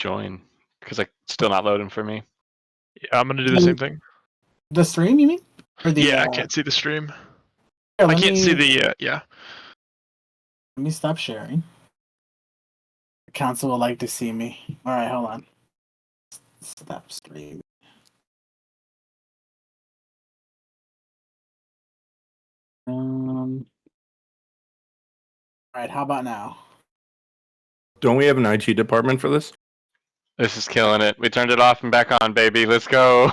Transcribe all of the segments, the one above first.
join because it's still not loading for me. Yeah, I'm gonna do the same thing. The stream, you mean? Or the, I can't see the stream. Here, I can't see the yeah. Let me stop sharing. The council will like to see me. All right, hold on. Stop stream. All right, how about now? Don't we have an IT department for this? This is killing it. We turned it off and back on, baby. Let's go.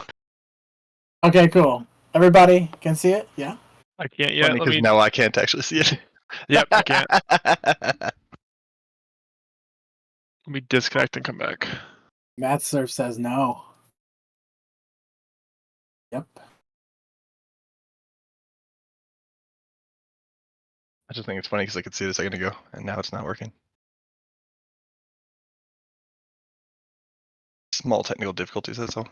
Okay, cool. Everybody can see it? Yeah? I can't yet. Because no, I can't actually see it. Yep, I can't. Let me disconnect and come back. Matt Surf says no. Yep. I just think it's funny because I could see it a second ago, and now it's not working. Small technical difficulties, that's all.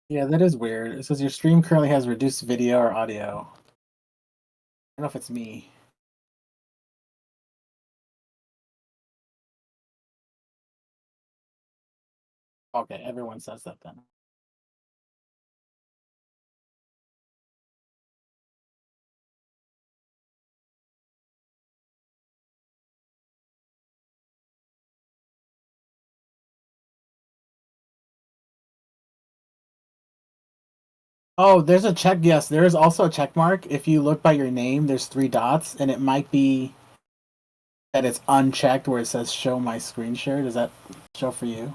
Yeah, that is weird. It says your stream currently has reduced video or audio. I don't know if it's me. Okay, everyone says that then. Oh, there's a check. Yes, there is also a check mark. If you look by your name, there's 3 dots, and it might be that it's unchecked where it says show my screen share. Does that show for you?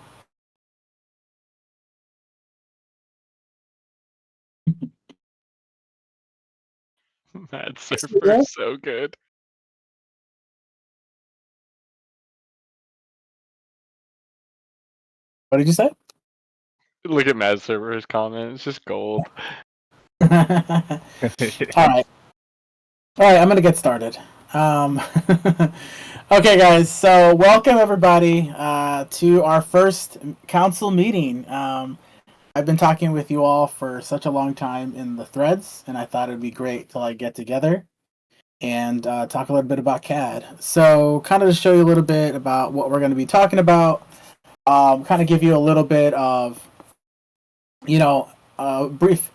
Mad Surfer is so good. What did you say? Look at Mad Surfer's comment. It's just gold. All right. I'm gonna get started. Okay, guys. So welcome everybody to our first council meeting. I've been talking with you all for such a long time in the threads, and I thought it'd be great to get together and talk a little bit about CAD. So, kind of to show you a little bit about what we're going to be talking about. Kind of give you a little bit of, a brief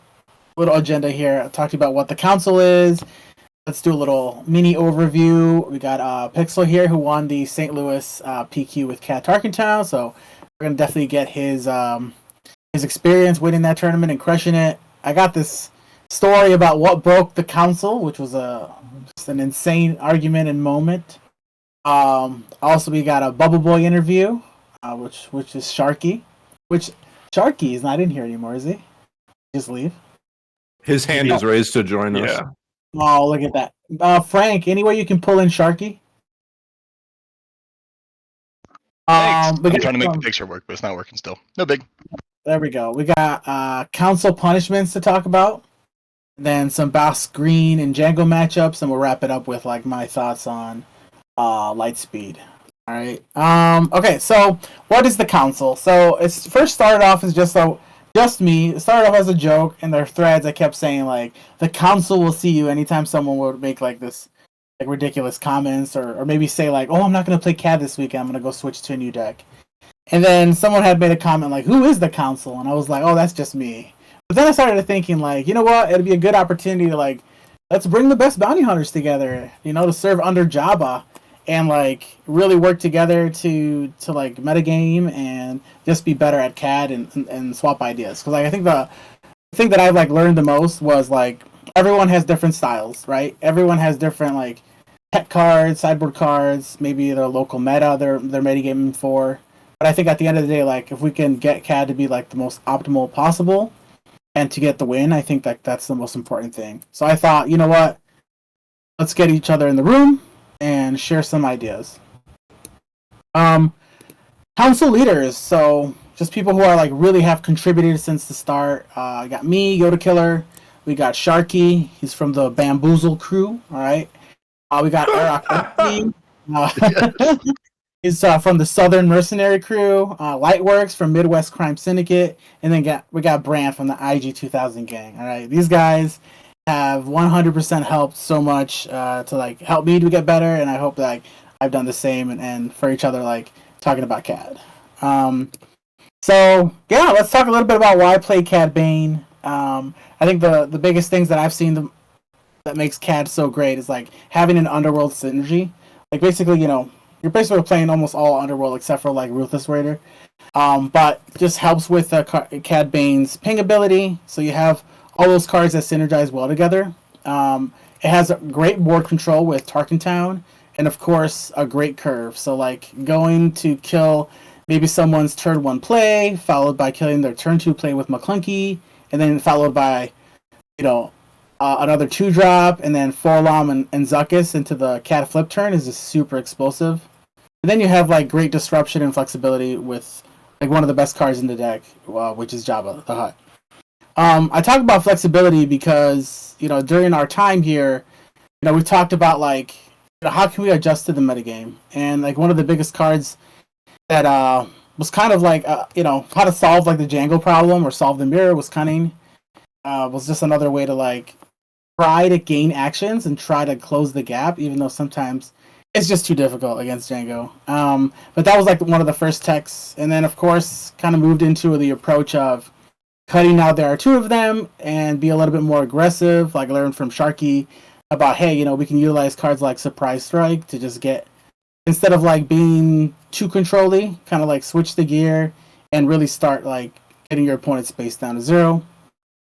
little agenda here. I'll talk to you about what the council is. Let's do a little mini overview. We got Pixel here who won the St. Louis PQ with Cat Tarkentown, so we're gonna definitely get his experience winning that tournament and crushing it. I got this story about what broke the council, which was just an insane argument and moment. Also, we got a Bubble Boy interview, which is Sharky. Which Sharky is not in here anymore, is he? Just leave. His hand is raised to join us. Yeah. Oh, look at that. Frank, any way you can pull in Sharky? I'm trying to make the picture work, but it's not working still. No big. There we go. We got council punishments to talk about. Then some Boss Green and Django matchups, and we'll wrap it up with my thoughts on Lightspeed. All right. Okay, so what is the council? So it's first started off as just me. It started off as a joke in their threads. I kept saying the council will see you anytime someone would make this ridiculous comments or maybe say oh, I'm not gonna play CAD this weekend. I'm gonna go switch to a new deck. And then someone had made a comment who is the council? And I was like, oh, that's just me. But then I started thinking you know what? It'd be a good opportunity to let's bring the best bounty hunters together, to serve under Jabba and really work together to metagame and just be better at CAD and swap ideas. Because I think the thing that I've learned the most was everyone has different styles, right? Everyone has different tech cards, sideboard cards, maybe their local meta they're metagaming for. But I think at the end of the day, if we can get CAD to be the most optimal possible and to get the win, I think that's the most important thing. So I thought, you know what? Let's get each other in the room and share some ideas. Council leaders, so just people who are really have contributed since the start. I got me, Yodakiller. We got Sharky. He's from the Bamboozle crew. All right. We got Eric. He's from the Southern Mercenary crew. Lightworks from Midwest Crime Syndicate, and then we got Brand from the IG 2000 gang. All right. These guys have 100% helped so much to help me to get better, and I hope that I've done the same and for each other talking about CAD. So yeah, let's talk a little bit about why I play Cad Bane. I think the biggest things that I've seen that makes Cad so great is like having an underworld synergy. Like basically, you're basically playing almost all underworld except for like Ruthless Raider. But just helps with Cad Bane's ping ability. So you have all those cards that synergize well together. It has a great board control with Tarkentown, and of course a great curve. So like going to kill maybe someone's turn 1 play, followed by killing their turn 2 play with McClunky, and then followed by another 2-drop, and then Forlom and Zuckus into the Cad flip turn is just super explosive. And then you have like great disruption and flexibility with like one of the best cards in the deck, which is Jabba the Hutt. I talk about flexibility because during our time here, we talked about like how can we adjust to the metagame, and like one of the biggest cards that was kind of like how to solve like the Django problem or solve the mirror was Cunning. Was just another way to like try to gain actions and try to close the gap, even though sometimes it's just too difficult against Django. But that was like one of the first techs, and then of course kind of moved into the approach of cutting out there are 2 of them and be a little bit more aggressive. Like learn from Sharky about hey, we can utilize cards like Surprise Strike to just get, instead of like being too controlly, kind of like switch the gear and really start like getting your opponent's base down to 0.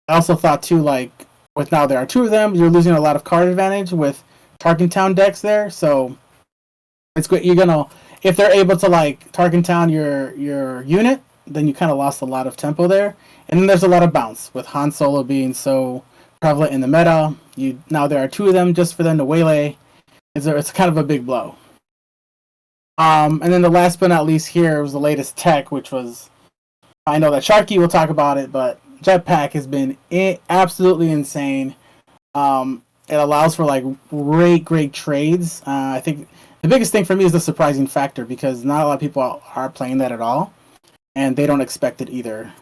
I also thought too, like with now there are 2 of them, you're losing a lot of card advantage with Tarkentown decks there. So it's good. You're gonna, if they're able to like Tarkentown your unit, then you kind of lost a lot of tempo there. And then there's a lot of bounce with Han Solo being so prevalent in the meta. Now there are 2 of them just for them to waylay. It's kind of a big blow. And then the last but not least here was the latest tech, which was, I know that Sharky will talk about it, but Jetpack has been absolutely insane. It allows for like great trades. I think the biggest thing for me is the surprising factor, because not a lot of people are playing that at all, and they don't expect it either.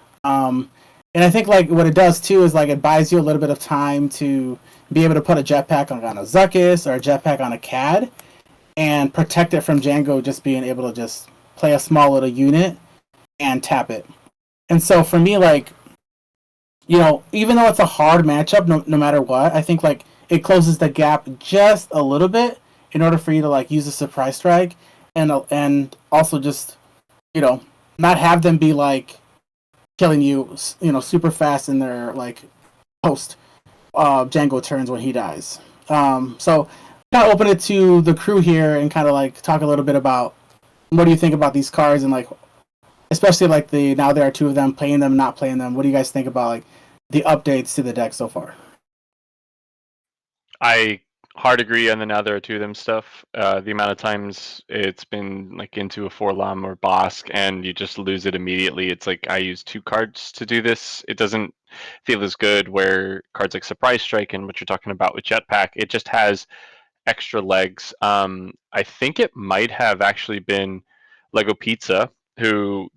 And I think like what it does too is like it buys you a little bit of time to be able to put a Jetpack on a Zuckus or a Jetpack on a Cad and protect it from Django just being able to just play a small little unit and tap it. And so for me, like, even though it's a hard matchup, no matter what, I think like it closes the gap just a little bit in order for you to like use a Surprise Strike and also just not have them be like killing you super fast in their like post Django turns when he dies. So kind of open it to the crew here and kind of like talk a little bit about what do you think about these cards, and like especially like now there are 2 of them, playing them, not playing them. What do you guys think about like the updates to the deck so far? I hard agree on the now there are 2 of them stuff. The amount of times it's been like into a Forlom or Bosk and you just lose it immediately. It's like I use 2 cards to do this. It doesn't feel as good where cards like Surprise Strike and what you're talking about with Jetpack, it just has extra legs. I think it might have actually been Lego Pizza who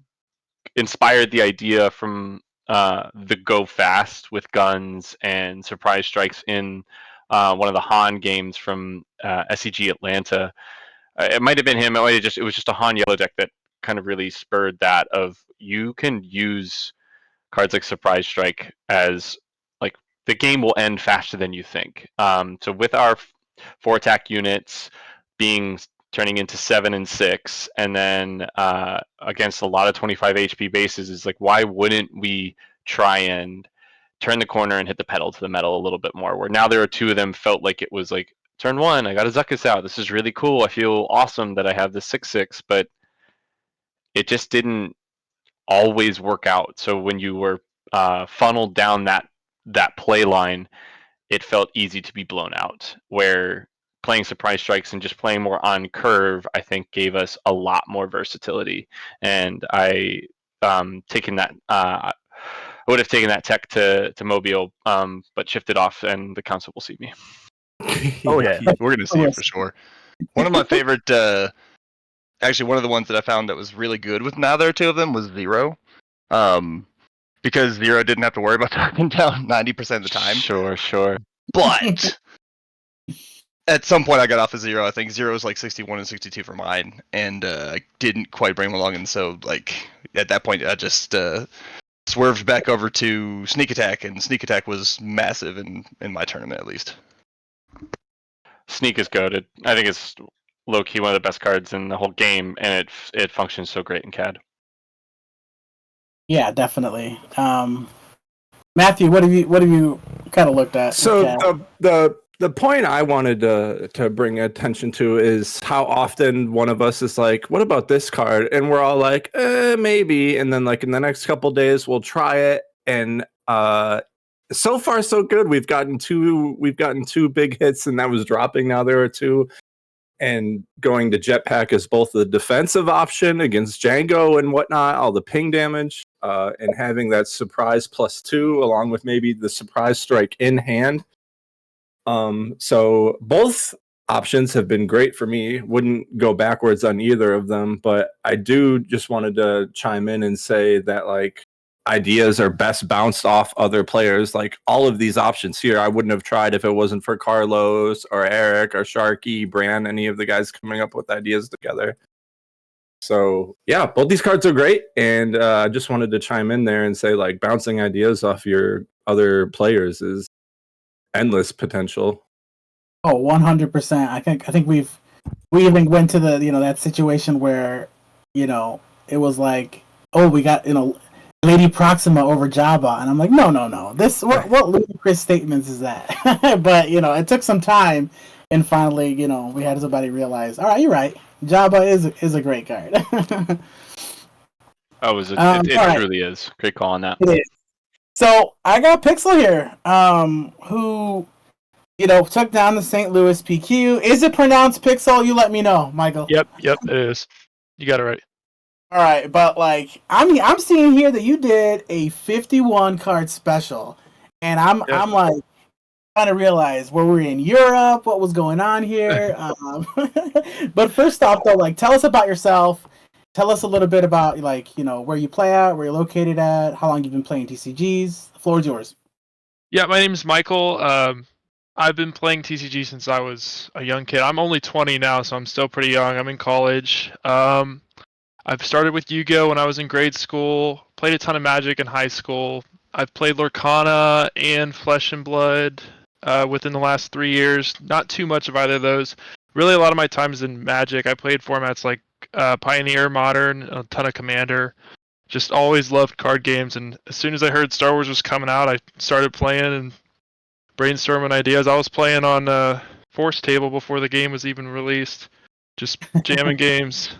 inspired the idea from the go fast with guns and surprise strikes in one of the Han games from SEG Atlanta. It might have been him. It was just a Han yellow deck that kind of really spurred that of you can use cards like surprise strike as like the game will end faster than you think. So with our 4 attack units turning into 7 and 6, and then against a lot of 25 HP bases, is like why wouldn't we try and turn the corner and hit the pedal to the metal a little bit more? Where now there are 2 of them, felt like it was like turn 1, I got a Zuckus out. This is really cool. I feel awesome that I have this 6/6, but it just didn't always work out. So when you were funneled down that play line, it felt easy to be blown out. Where playing surprise strikes and just playing more on curve, I think, gave us a lot more versatility. And I taken that. I would have taken that tech to Mobile, but shifted off, and the console will see me. Oh yeah, we're gonna see it for sure. One of my favorite, actually one of the ones that I found that was really good with now there are 2 of them was Zero, because Zero didn't have to worry about talking down 90% of the time. Sure. But at some point I got off of Zero. I think Zero was like 61 and 62 for mine, and I didn't quite bring him along, and so like at that point I just swerved back over to Sneak Attack, and Sneak Attack was massive in my tournament at least. Sneak is goated. I think it's low key one of the best cards in the whole game, and it functions so great in CAD. Yeah, definitely. Matthew, what have you kind of looked at? So the point I wanted to bring attention to is how often one of us is like, "What about this card?" And we're all like, maybe. And then like in the next couple days, we'll try it. And so far so good. We've gotten two big hits, and that was dropping. Now there are two. And going to Jetpack is both the defensive option against Django and whatnot, all the ping damage, and having that surprise +2 along with maybe the surprise strike in hand. So both options have been great for me. Wouldn't go backwards on either of them, but I do just wanted to chime in and say that like ideas are best bounced off other players. Like all of these options here, I wouldn't have tried if it wasn't for Carlos or Eric or Sharky, Bran, any of the guys coming up with ideas together. So yeah, both these cards are great, and I just wanted to chime in there and say like bouncing ideas off your other players is endless potential. Oh, 100%. I think we even went to the that situation where it was like, oh, we got Lady Proxima over Jabba, and I'm like, no, this what ludicrous statements is that? But it took some time, and finally we had somebody realize, all right, you're right, Jabba is a great card. It truly is. Great call on that. It is. So I got Pixel here, who took down the St. Louis PQ. Is it pronounced Pixel? You let me know, Michael. Yep, it is. You got it right. All right, but like I'm seeing here that you did a 51 card special, and I'm like trying to realize were we in Europe, what was going on here. But first off, though, like tell us about yourself. Tell us a little bit about like where you play at, where you're located at, how long you've been playing TCGs. The floor is yours. Yeah, my name is Michael. I've been playing TCG since I was a young kid. I'm only 20 now, so I'm still pretty young. I'm in college. I've started with Yu-Gi-Oh! When I was in grade school, played a ton of Magic in high school. I've played Lorcana and Flesh and Blood within the last 3 years. Not too much of either of those. Really, a lot of my time is in Magic. I played formats like Pioneer, Modern, a ton of Commander. Just always loved card games, and as soon as I heard Star Wars was coming out, I started playing and brainstorming ideas. I was playing on Force Table before the game was even released. Just jamming games.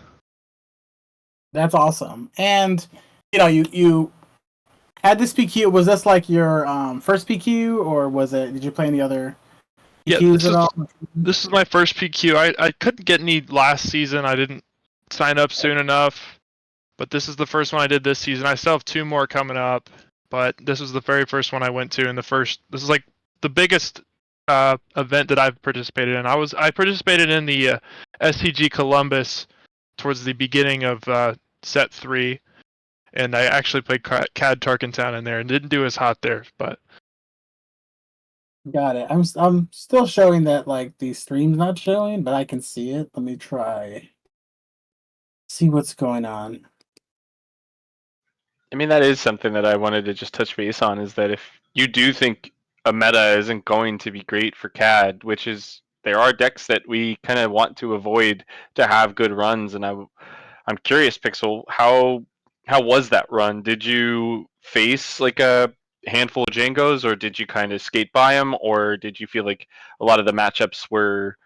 That's awesome. And you had this PQ. Was this like your first PQ, or did you play any other PQs at all? This is my first PQ. I couldn't get any last season. I didn't sign up soon enough. But this is the first one I did this season. I still have 2 more coming up, but this was the very first one I went to, and this is like the biggest event that I've participated in. I participated in the SCG Columbus towards the beginning of set 3, and I actually played Cad Tarkentown in there and didn't do as hot there, but got it. I'm still showing that like the stream's not showing, but I can see it. Let me try see what's going on. I mean, that is something that I wanted to just touch base on, is that if you do think a meta isn't going to be great for CAD, which is, there are decks that we kind of want to avoid to have good runs, and I'm curious, Pixel, how was that run? Did you face like a handful of Jangos, or did you kind of skate by them, or did you feel like a lot of the matchups were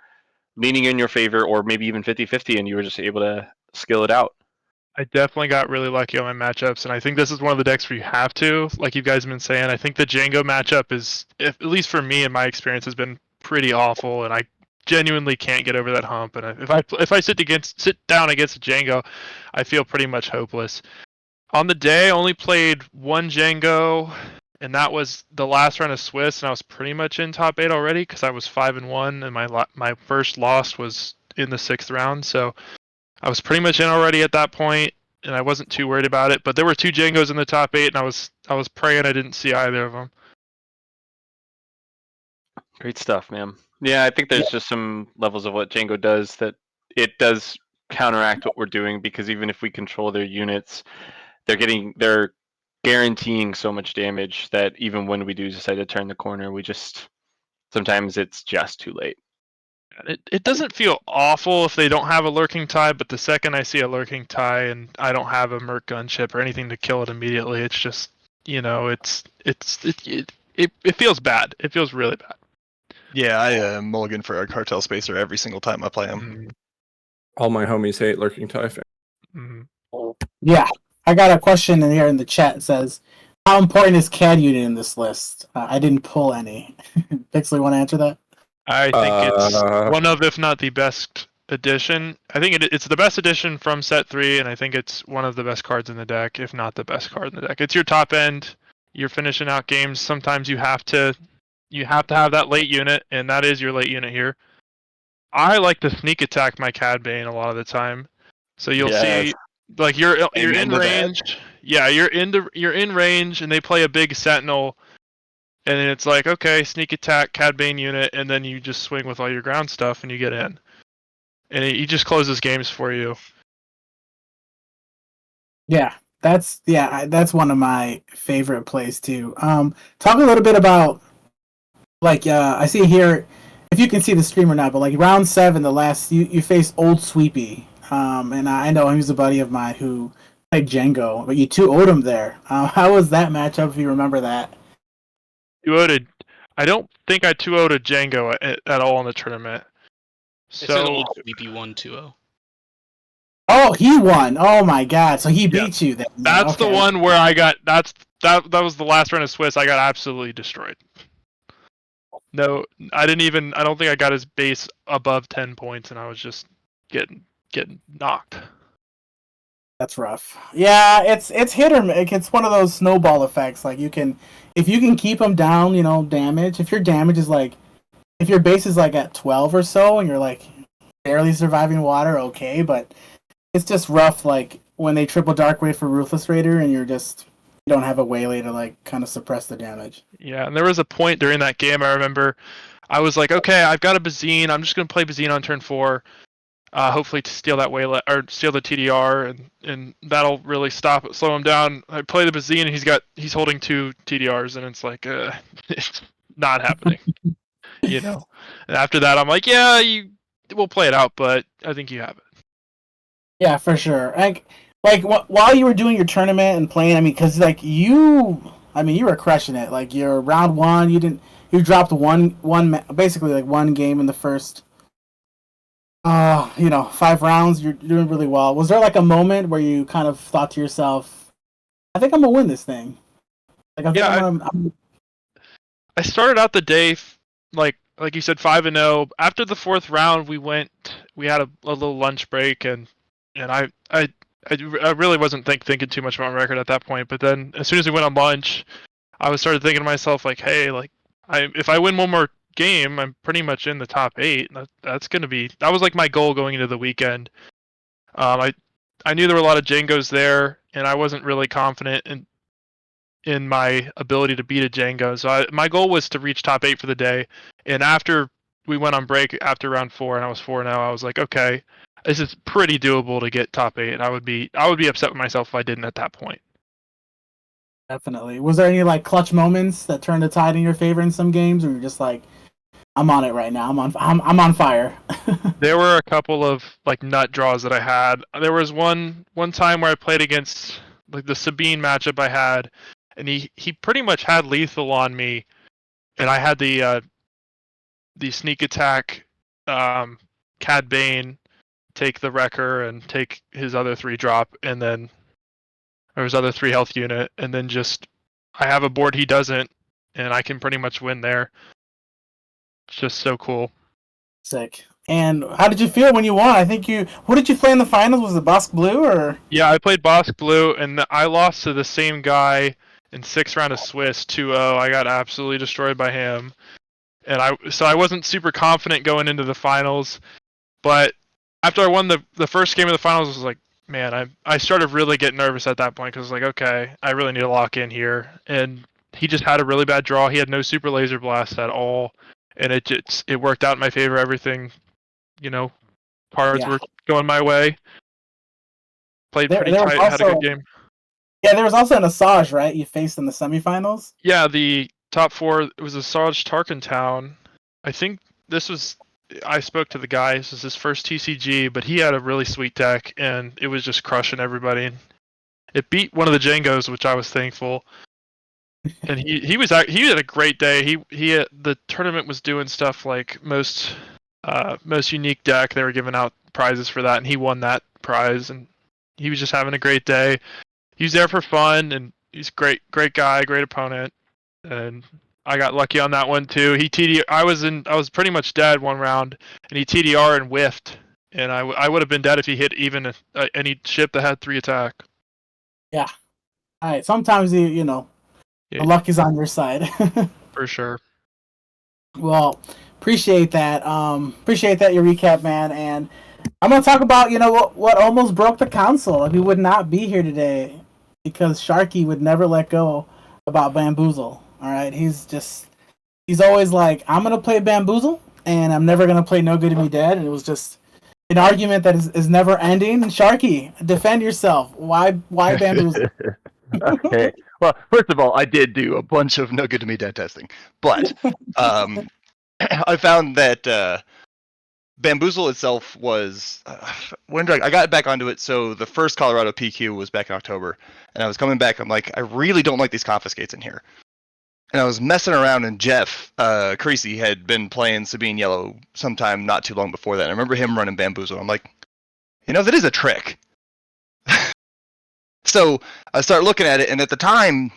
leaning in your favor, or maybe even 50-50, and you were just able to skill it out? I definitely got really lucky on my matchups, and I think this is one of the decks where you have to, like you guys have been saying. I think the Django matchup is, at least for me in my experience, has been pretty awful, and I genuinely can't get over that hump. And if I sit down against a Django, I feel pretty much hopeless. On the day, I only played 1 Django, and that was the last round of Swiss, and I was pretty much in top 8 already because I was 5-1, and my first loss was in the 6th round, so I was pretty much in already at that point, and I wasn't too worried about it. But there were 2 Djangos in the top 8, and I was praying I didn't see either of them. Great stuff, man. Yeah, I think there's just some levels of what Django does that it does counteract what we're doing, because even if we control their units, they're guaranteeing so much damage that even when we do decide to turn the corner, sometimes it's just too late. It doesn't feel awful if they don't have a lurking tie, but the second I see a lurking tie and I don't have a merc gunship or anything to kill it immediately, it's just it feels bad. It feels really bad. Yeah, I mulligan for a cartel spacer every single time I play him. All my homies hate lurking tie. Yeah, I got a question in here in the chat. It says, how important is CAD unit in this list? I didn't pull any. Pixley, want to answer that? I think it's one of, if not the best edition. I think it's the best edition from set 3, and I think it's one of the best cards in the deck, if not the best card in the deck. It's your top end. You're finishing out games. Sometimes you have to have that late unit, and that is your late unit here. I like to sneak attack my Cad Bane a lot of the time. So you'll see, like you're in range. Yeah, you're in range, and they play a big sentinel, and then it's like, okay, sneak attack Cad Bane unit, and then you just swing with all your ground stuff, and you get in, and he just closes games for you. Yeah, that's one of my favorite plays too. Talk a little bit about, like, I see here, if you can see the stream or not, but like round 7, the last you faced Old Sweepy, and I know he was a buddy of mine who played Django, but you 2-0'd him there. How was that matchup, if you remember that? I don't think I 2-0'd a Django at all in the tournament. So Old Sweepy won 2-0. Oh, he won! Oh my god! So he beat you then? That's the one where I got. That was the last round of Swiss. I got absolutely destroyed. No, I didn't even. I don't think I got his base above 10 points, and I was just getting knocked. That's rough. Yeah, it's hit or miss. It's one of those snowball effects. Like if you can keep them down, damage. If your damage is like, if your base is like at 12 or so, and you're like barely surviving water, okay. But it's just rough. Like when they triple dark wave for Ruthless Raider, and you don't have a waylay to like kind of suppress the damage. Yeah, and there was a point during that game I remember I was like, okay, I've got a Bazine. I'm just gonna play Bazine on turn 4. Hopefully to steal that waylay or steal the TDR, and that'll really slow him down. I play the Bazine, and he's holding 2 TDRs, and it's like it's not happening. And after that I'm like, yeah, we'll play it out, but I think you have it. Yeah, for sure. Like while you were doing your tournament and playing, because like you were crushing it. Like your round 1, you dropped basically like one game in the first 5 rounds. You're doing really well. Was there like a moment where you kind of thought to yourself, I think I'm gonna win this thing? Like I started out the day like you said, 5-0. After the 4th round, we had a little lunch break, and I really wasn't thinking too much about my record at that point. But then as soon as we went on lunch, I started thinking to myself, like, hey, like if I win one more game, I'm pretty much in the top 8. That was like my goal going into the weekend. I knew there were a lot of Djangos there, and I wasn't really confident in my ability to beat a Django. So my goal was to reach top 8 for the day. And after we went on break after round 4, and I was 4-0, I was like, okay, this is pretty doable to get top 8. I would be upset with myself if I didn't at that point. Definitely. Was there any like clutch moments that turned the tide in your favor in some games, or you're just like, I'm on it right now. I'm on fire. There were a couple of like nut draws that I had. There was one time where I played against like the Sabine matchup I had, and he pretty much had lethal on me, and I had the sneak attack Cad Bane take the Wrecker and take his other 3 drop, and then or his other 3 health unit, and then just I have a board he doesn't, and I can pretty much win there. It's just so cool. Sick. And how did you feel when you won? I think what did you play in the finals? Was it Bossk Blue or? Yeah, I played Bossk Blue, and I lost to the same guy in 6th round of Swiss 2-0. I got absolutely destroyed by him, and I wasn't super confident going into the finals. But after I won the first game of the finals, I was like, man, I started really getting nervous at that point, because I was like, okay, I really need to lock in here. And he just had a really bad draw. He had no super laser blast at all, and it worked out in my favor. Everything, cards Yeah. were going my way. Played pretty There was tight, had a also good game. yeah, there was also an Asajj, right? You faced in the semifinals. Yeah, the top 4 it was Asajj Tarkentown. I think I spoke to the guy. This was his first TCG, but he had a really sweet deck, and it was just crushing everybody. It beat one of the Jangos, which I was thankful. And he had a great day. The tournament was doing stuff like most unique deck. They were giving out prizes for that, and he won that prize. And he was just having a great day. He was there for fun, and he's great guy, great opponent. And I got lucky on that one too. I was pretty much dead one round, and he TDR and whiffed, and I would have been dead if he hit even any ship that had 3 attack. Yeah. All right. Sometimes the luck is on your side. For sure. Well, appreciate that. Appreciate that your recap, man. And I'm gonna talk about what almost broke the council. Like, we would not be here today because Sharky would never let go about Bamboozle. All right, he's always like, I'm gonna play Bamboozle and I'm never gonna play No Good to Me Dead. And it was just an argument that is never ending. Sharky, defend yourself. Why Bamboozle? Okay. Well, first of all, I did do a bunch of No Good to Me Dead testing, but I found that Bamboozle itself was I got back onto it. So the first Colorado PQ was back in October, and I was coming back. I'm like, I really don't like these confiscates in here. And I was messing around, and Jeff Creasy had been playing Sabine Yellow sometime not too long before that. And I remember him running Bamboozle. I'm like, that is a trick. So I start looking at it, and at the time,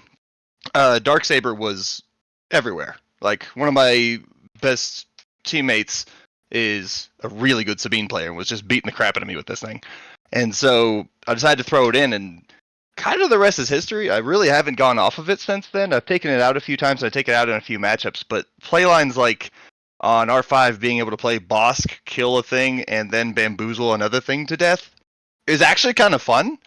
Darksaber was everywhere. Like, one of my best teammates is a really good Sabine player and was just beating the crap out of me with this thing. And so I decided to throw it in, and kind of the rest is history. I really haven't gone off of it since then. I've taken it out a few times. I take it out in a few matchups, but playlines like on R5 being able to play Bosk, kill a thing, and then Bamboozle another thing to death is actually kind of fun.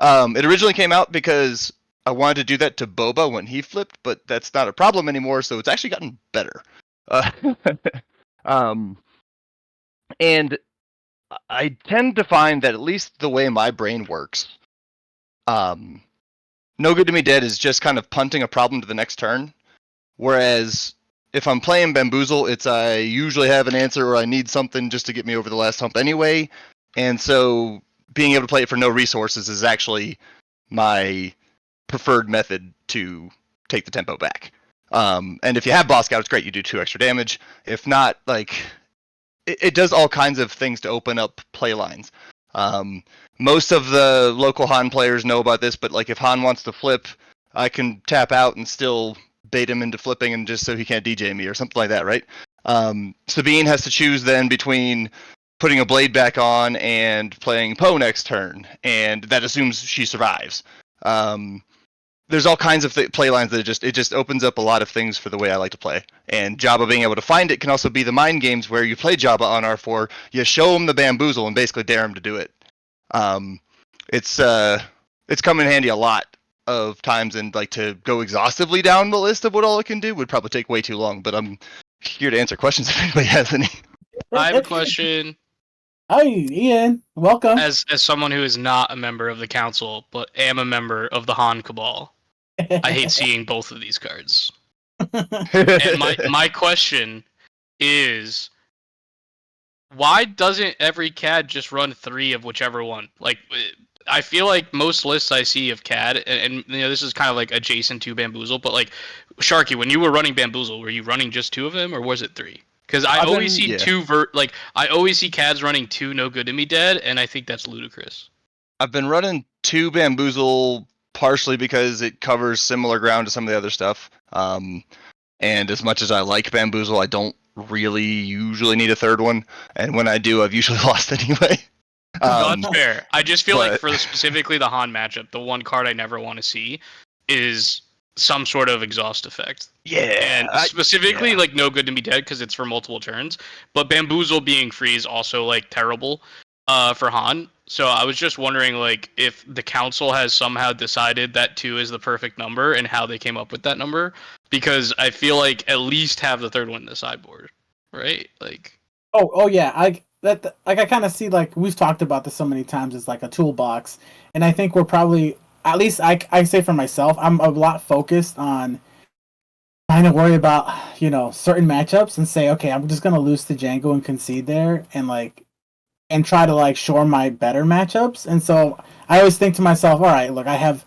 It originally came out because I wanted to do that to Boba when he flipped, but that's not a problem anymore, so it's actually gotten better. And I tend to find that, at least the way my brain works, No Good to Me Dead is just kind of punting a problem to the next turn, whereas if I'm playing Bamboozle, I usually have an answer or I need something just to get me over the last hump anyway, and so being able to play it for no resources is actually my preferred method to take the tempo back. And if you have Boss Scout, it's great. You do 2 extra damage. If not, like, it does all kinds of things to open up play lines. Most of the local Han players know about this, but like, if Han wants to flip, I can tap out and still bait him into flipping, and just so he can't DJ me or something like that, right? Sabine has to choose then between putting a blade back on and playing Poe next turn, and that assumes she survives. There's all kinds of play lines that it just opens up a lot of things for the way I like to play. And Jabba being able to find it can also be the mind games where you play Jabba on R4, you show him the Bamboozle and basically dare him to do it. It's come in handy a lot of times, and like, to go exhaustively down the list of what all it can do would probably take way too long, but I'm here to answer questions if anybody has any. I have a question. Hi, Ian. Welcome. As someone who is not a member of the council, but am a member of the Han Cabal, I hate seeing both of these cards. And my question is, why doesn't every CAD just run 3 of whichever one? Like, I feel like most lists I see of CAD, and this is kind of like adjacent to Bamboozle, but like, Sharky, when you were running Bamboozle, were you running just 2 of them, or was it 3? Because I always see 2 I always see CADs running 2 No Good to Me Dead, and I think that's ludicrous. I've been running 2 Bamboozle partially because it covers similar ground to some of the other stuff. And as much as I like Bamboozle, I don't really usually need a third one. And when I do, I've usually lost anyway. That's fair. I just feel like for specifically the Han matchup, the one card I never want to see is some sort of exhaust effect. Yeah. And specifically, like, No Good to Me Dead, because it's for multiple turns. But Bamboozle being free is also, like, terrible for Han. So I was just wondering, like, if the council has somehow decided that 2 is the perfect number and how they came up with that number. Because I feel like at least have the third one in the sideboard. right? Like, Oh yeah. I kind of see, like, we've talked about this so many times. It's like a toolbox, and I think we're probably, at least I say for myself, I'm a lot focused on trying to worry about certain matchups and say, okay, I'm just gonna lose to Django and concede there, and try to like shore my better matchups. And so I always think to myself, all right, look, I have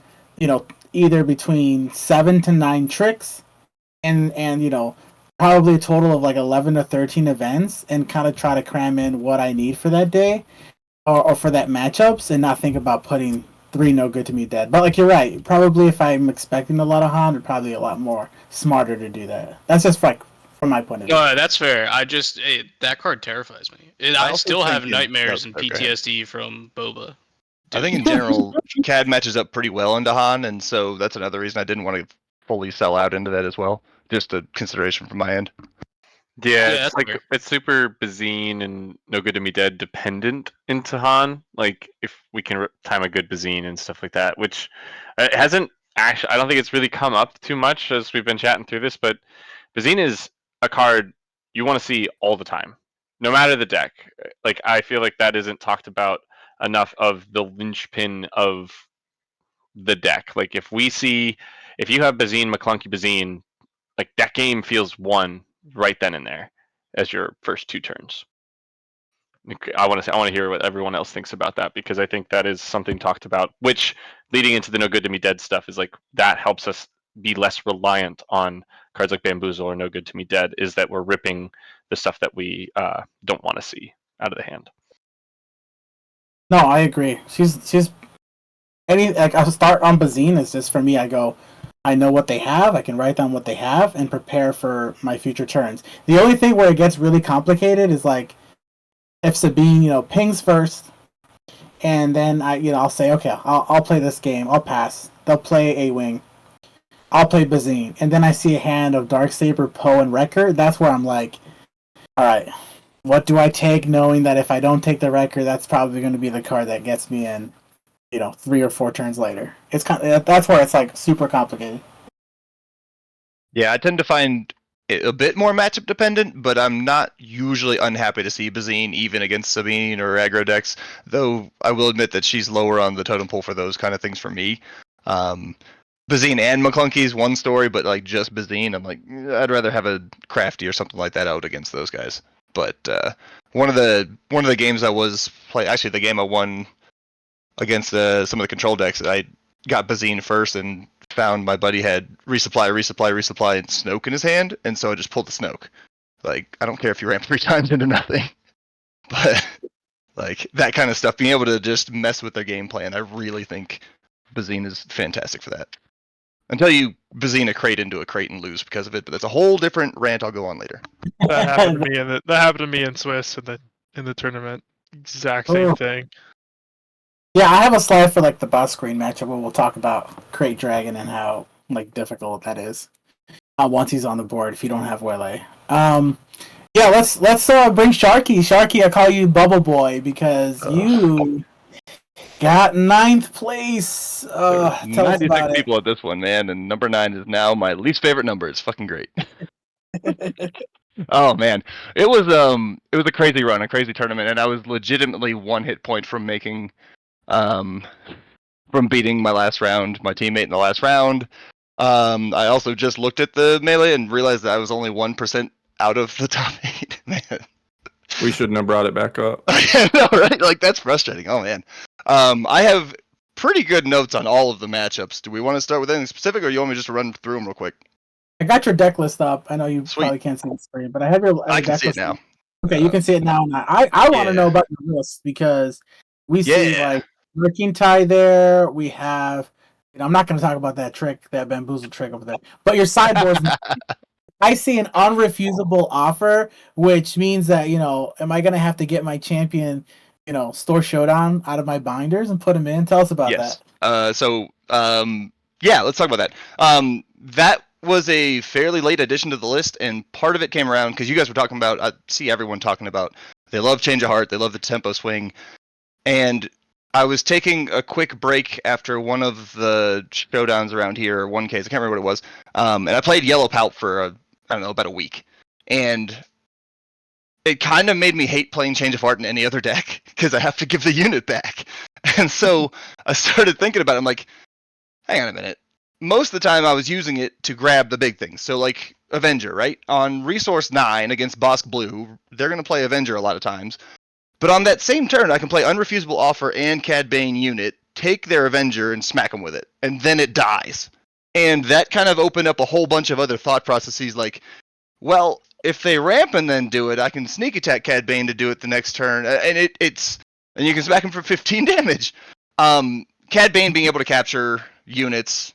either between 7 to 9 tricks and probably a total of like 11 to 13 events, and kind of try to cram in what I need for that day or for that matchups, and not think about putting 3 no good to me dead. But like, you're right, probably if I'm expecting a lot of Han, it'd probably be a lot more smarter to do that. That's just like from my point of view. that's fair. That card terrifies me. I I also still have think nightmares and okay. PTSD from Boba. I think in general, Cad matches up pretty well into Han, and so that's another reason I didn't want to fully sell out into that as well. Just a consideration from my end. Yeah, Yeah, it's that's like fair. it's super Bazine and No Good to Me Dead dependent into Han. Like if we can time a good Bazine and stuff like that, which it hasn't actually. I don't think it's really come up too much as we've been chatting through this. But Bazine is a card you want to see all the time, no matter the deck. Like I feel like that isn't talked about enough of the linchpin of the deck. Like if you have Bazine, McClunky Bazine, like that game feels won right then and there as your first 2 turns. I want to hear what everyone else thinks about that, because I think that is something talked about, which leading into the No Good to Me Dead stuff is like that helps us be less reliant on cards like Bamboozle or No Good to Me Dead, is that we're ripping the stuff that we don't want to see out of the hand. No, I agree. She's like, I'll start on Bazine. Is just, for me, I know what they have. I can write down what they have and prepare for my future turns. The only thing where it gets really complicated is like if Sabine, pings first, and then I'll say, okay, I'll play this game. I'll pass. They'll play A Wing. I'll play Bazine, and then I see a hand of Darksaber, Poe, and Wrecker. That's where I'm like, all right, what do I take? Knowing that if I don't take the Wrecker, that's probably going to be the card that gets me in 3 or 4 turns later. It's that's where it's like super complicated. Yeah, I tend to find it a bit more matchup dependent, but I'm not usually unhappy to see Bazine even against Sabine or aggro decks, though I will admit that she's lower on the totem pole for those kind of things for me. Bazine and McClunky is one story, but like just Bazine, I'm like, I'd rather have a Crafty or something like that out against those guys. But one of the games I was playing, actually the game I won against some of the control decks, I got Bazine first and found my buddy had resupply, and Snoke in his hand, and so I just pulled the Snoke. Like, I don't care if you ramp 3 times into nothing, but like that kind of stuff, being able to just mess with their game plan, I really think Bazine is fantastic for that. Until you Bazine a crate into a crate and lose because of it, but that's a whole different rant I'll go on later. That happened to me in Swiss in the tournament. Exact same thing. Yeah, I have a slide for like the boss screen matchup where we'll talk about Crate Dragon and how like difficult that is once he's on the board if you don't have Wele. Yeah, let's bring Sharky. Sharky, I call you Bubble Boy because you got 9th place. Tell us 96 about people at this one, man, and number 9 is now my least favorite number. It's fucking great. Oh man, it was a crazy run, a crazy tournament, and I was legitimately 1 hit point from making from beating my teammate in the last round. I also just looked at the melee and realized that I was only 1% out of the top 8. Man, We shouldn't have brought it back up. no, right? Like that's frustrating. Oh man, I have pretty good notes on all of the matchups. Do we want to start with anything specific, or you want me just to run through them real quick? I got your deck list up. I know you Sweet. probably can't see the screen, but I have your I can deck see it list now. up. Okay, you can see it now. I want to know about your list because we see like Working Tie there. We have, I'm not going to talk about that trick, that Bamboozle trick over there. But your sideboards, I see an unrefusable offer, which means that am I going to have to get my champion, Store Showdown out of my binders and put him in? Tell us about that. Yeah, let's talk about that. That was a fairly late addition to the list, and part of it came around because you guys were talking about. I see everyone talking about they love Change of Heart, they love the tempo swing, and I was taking a quick break after one of the showdowns around here, or one case, I can't remember what it was, and I played Yellow Palp for about a week, and it kind of made me hate playing Change of Heart in any other deck because I have to give the unit back. And so I started thinking about it. I'm like, hang on a minute. Most of the time I was using it to grab the big things. So like Avenger, right? On Resource 9 against Bosk Blue, they're going to play Avenger a lot of times. But on that same turn, I can play Unrefusable Offer and Cad Bane unit, take their Avenger and smack them with it. And then it dies. And that kind of opened up a whole bunch of other thought processes like, well, if they ramp and then do it, I can sneak attack Cad Bane to do it the next turn. And and you can smack him for 15 damage. Cad Bane being able to capture units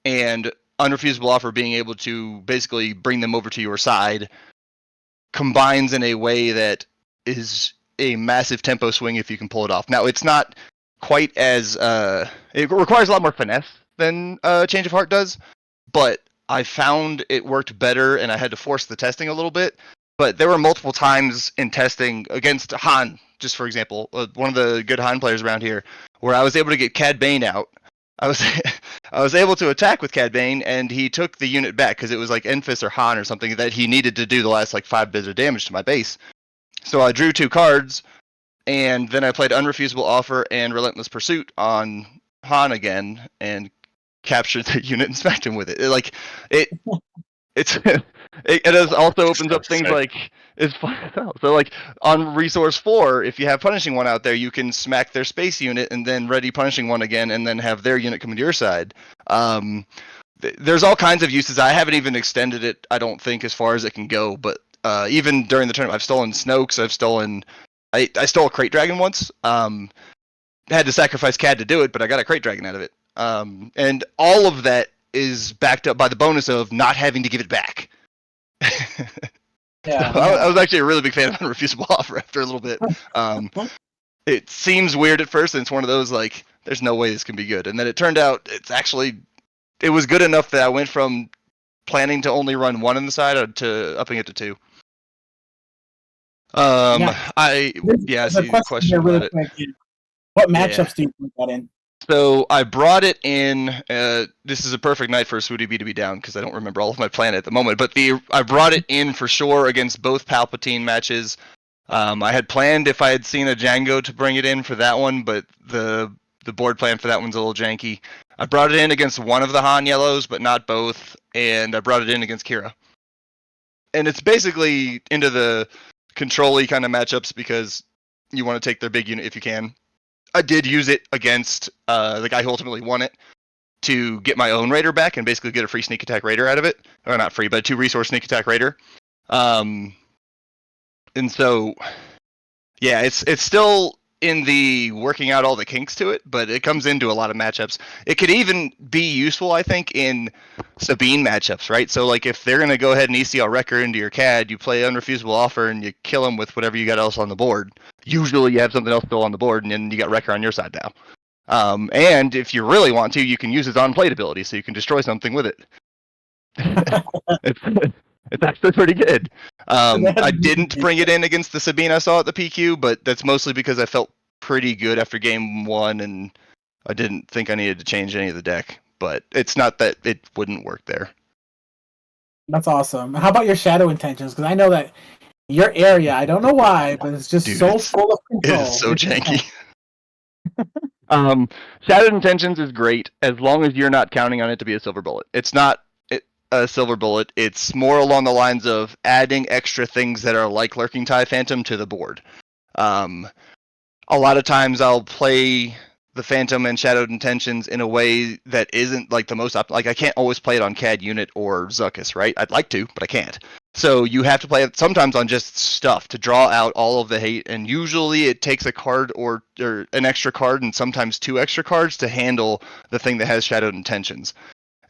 and Unrefusable Offer being able to basically bring them over to your side combines in a way that is a massive tempo swing if you can pull it off. Now, it's not quite as... it requires a lot more finesse than Change of Heart does, but I found it worked better, and I had to force the testing a little bit. But there were multiple times in testing against Han, just for example, one of the good Han players around here, where I was able to get Cad Bane out. I was able to attack with Cad Bane, and he took the unit back because it was like Enfys or Han or something that he needed to do the last like 5 bits of damage to my base. So I drew 2 cards, and then I played Unrefusable Offer and Relentless Pursuit on Han again, and captured the unit and smacked him with it. It also opens up things like it's fun as hell. So like on Resource 4, if you have Punishing One out there, you can smack their space unit and then ready Punishing One again, and then have their unit come to your side. There's all kinds of uses. I haven't even extended it, I don't think, as far as it can go. But even during the tournament, I've stolen Snokes. I stole a Crate Dragon once. Had to sacrifice Cad to do it, but I got a Crate Dragon out of it. And all of that is backed up by the bonus of not having to give it back. Yeah, So I was actually a really big fan of Unrefusable Offer after a little bit. It seems weird at first, and it's one of those like, there's no way this can be good. And then it turned out it was good enough that I went from planning to only run 1 on the side to upping it to 2. I see the question about it. What matchups do you put that in? So I brought it in. This is a perfect night for a Swooty B to be down because I don't remember all of my plan at the moment. But I brought it in for sure against both Palpatine matches. I had planned if I had seen a Django to bring it in for that one, but the board plan for that one's a little janky. I brought it in against one of the Han Yellows, but not both, and I brought it in against Kira. And it's basically into the control-y kind of matchups because you want to take their big unit if you can. I did use it against the guy who ultimately won it to get my own Raider back and basically get a free sneak attack Raider out of it. Or not free, but a 2-resource sneak attack Raider. And so, yeah, it's still in the working out all the kinks to it, but it comes into a lot of matchups. It could even be useful, I think, in Sabine matchups, right? So, like, if they're going to go ahead and ECL Wrecker into your CAD, you play Unrefusable Offer and you kill them with whatever you got else on the board. Usually you have something else still on the board, and then you got Wrecker on your side now. And if you really want to, you can use his on-plate ability, so you can destroy something with it. It's actually pretty good. I didn't bring it in against the Sabine I saw at the PQ, but that's mostly because I felt pretty good after game 1, and I didn't think I needed to change any of the deck. But it's not that it wouldn't work there. That's awesome. How about your Shadow Intentions? Because I know that your area, I don't know why, but it's just so full of control. It is so janky. Shattered Intentions is great as long as you're not counting on it to be a silver bullet. It's not a silver bullet. It's more along the lines of adding extra things that are like Lurking TIE Phantom to the board. A lot of times I'll play the Phantom and Shadowed Intentions in a way that isn't like the most like I can't always play it on CAD unit or Zuckuss, right? I'd like to, but I can't. So you have to play it sometimes on just stuff to draw out all of the hate, and usually it takes a card or an extra card and sometimes 2 extra cards to handle the thing that has Shadowed Intentions.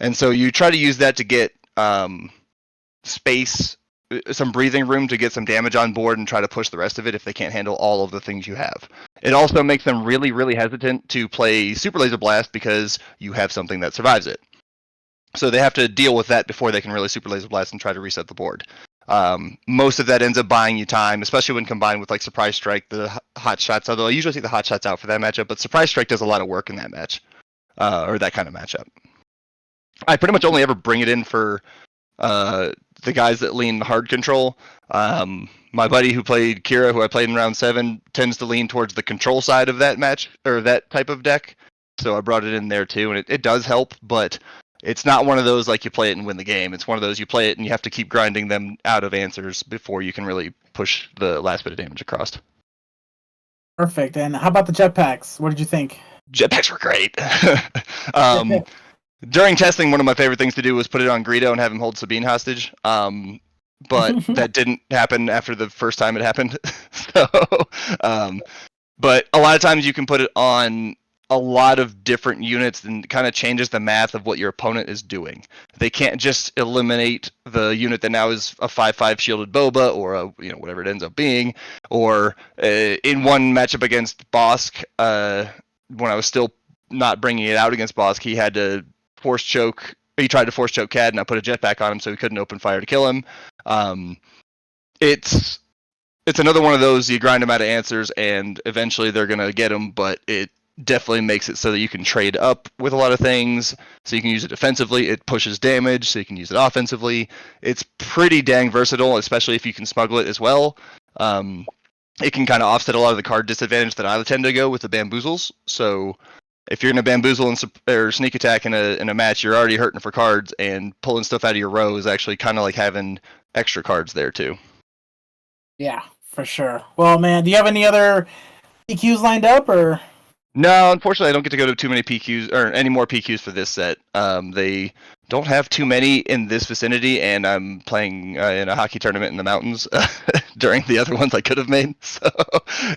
And so you try to use that to get space, some breathing room to get some damage on board and try to push the rest of it if they can't handle all of the things you have. It also makes them really, really hesitant to play Super Laser Blast because you have something that survives it. So they have to deal with that before they can really Super Laser Blast and try to reset the board. Most of that ends up buying you time, especially when combined with like Surprise Strike, the Hot Shots, although I usually take the Hot Shots out for that matchup, but Surprise Strike does a lot of work in that match, or that kind of matchup. I pretty much only ever bring it in for the guys that lean hard control. My buddy who played Kira, who I played in round 7, tends to lean towards the control side of that match or that type of deck. So I brought it in there too, and it does help, but it's not one of those like you play it and win the game. It's one of those you play it and you have to keep grinding them out of answers before you can really push the last bit of damage across. Perfect. And how about the jetpacks? What did you think? Jetpacks were great. During testing, one of my favorite things to do was put it on Greedo and have him hold Sabine hostage. But that didn't happen after the first time it happened. So, but a lot of times you can put it on a lot of different units and kind of changes the math of what your opponent is doing. They can't just eliminate the unit that now is a 5/5 shielded Boba or a whatever it ends up being, or in one matchup against Bosk, when I was still not bringing it out against Bosk, he had to force choke. He tried to force choke Cad, and I put a jetpack on him so he couldn't open fire to kill him. It's another one of those you grind them out of answers, and eventually they're gonna get them, but it definitely makes it so that you can trade up with a lot of things, so you can use it defensively. It pushes damage, so you can use it offensively. It's pretty dang versatile, especially if you can smuggle it as well. It can kind of offset a lot of the card disadvantage that I tend to go with the bamboozles. So if you're going to bamboozle or sneak attack in a match, you're already hurting for cards, and pulling stuff out of your row is actually kind of like having extra cards there too. Yeah, for sure. Well, man, do you have any other PQs lined up, or? No, unfortunately, I don't get to go to too many PQs or any more PQs for this set. They don't have too many in this vicinity, and I'm playing in a hockey tournament in the mountains during the other ones I could have made. So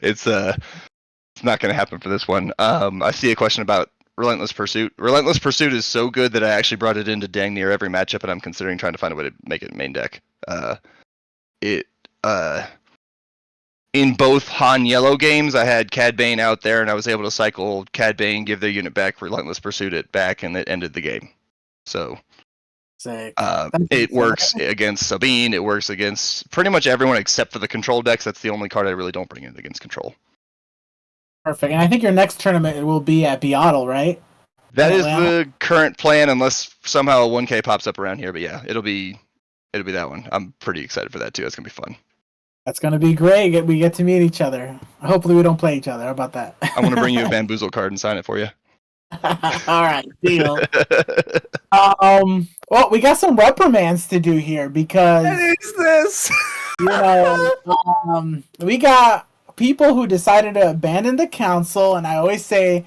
it's not going to happen for this one. I see a question about Relentless Pursuit. Relentless Pursuit is so good that I actually brought it into dang near every matchup, and I'm considering trying to find a way to make it main deck. In both Han Yellow games, I had Cad Bane out there, and I was able to cycle Cad Bane, give their unit back, Relentless Pursuit it back, and it ended the game. So it works against Sabine. It works against pretty much everyone except for the control decks. That's the only card I really don't bring in against control. Perfect. And I think your next tournament will be at Beatle, right? That is the current plan, unless somehow a 1K pops up around here. But yeah, it'll be that one. I'm pretty excited for that too. It's gonna be fun. That's going to be great. We get to meet each other. Hopefully we don't play each other. How about that? I'm going to bring you a Bamboozle card and sign it for you. All right, deal. Well, we got some reprimands to do here because... What is this? We got people who decided to abandon the council, and I always say,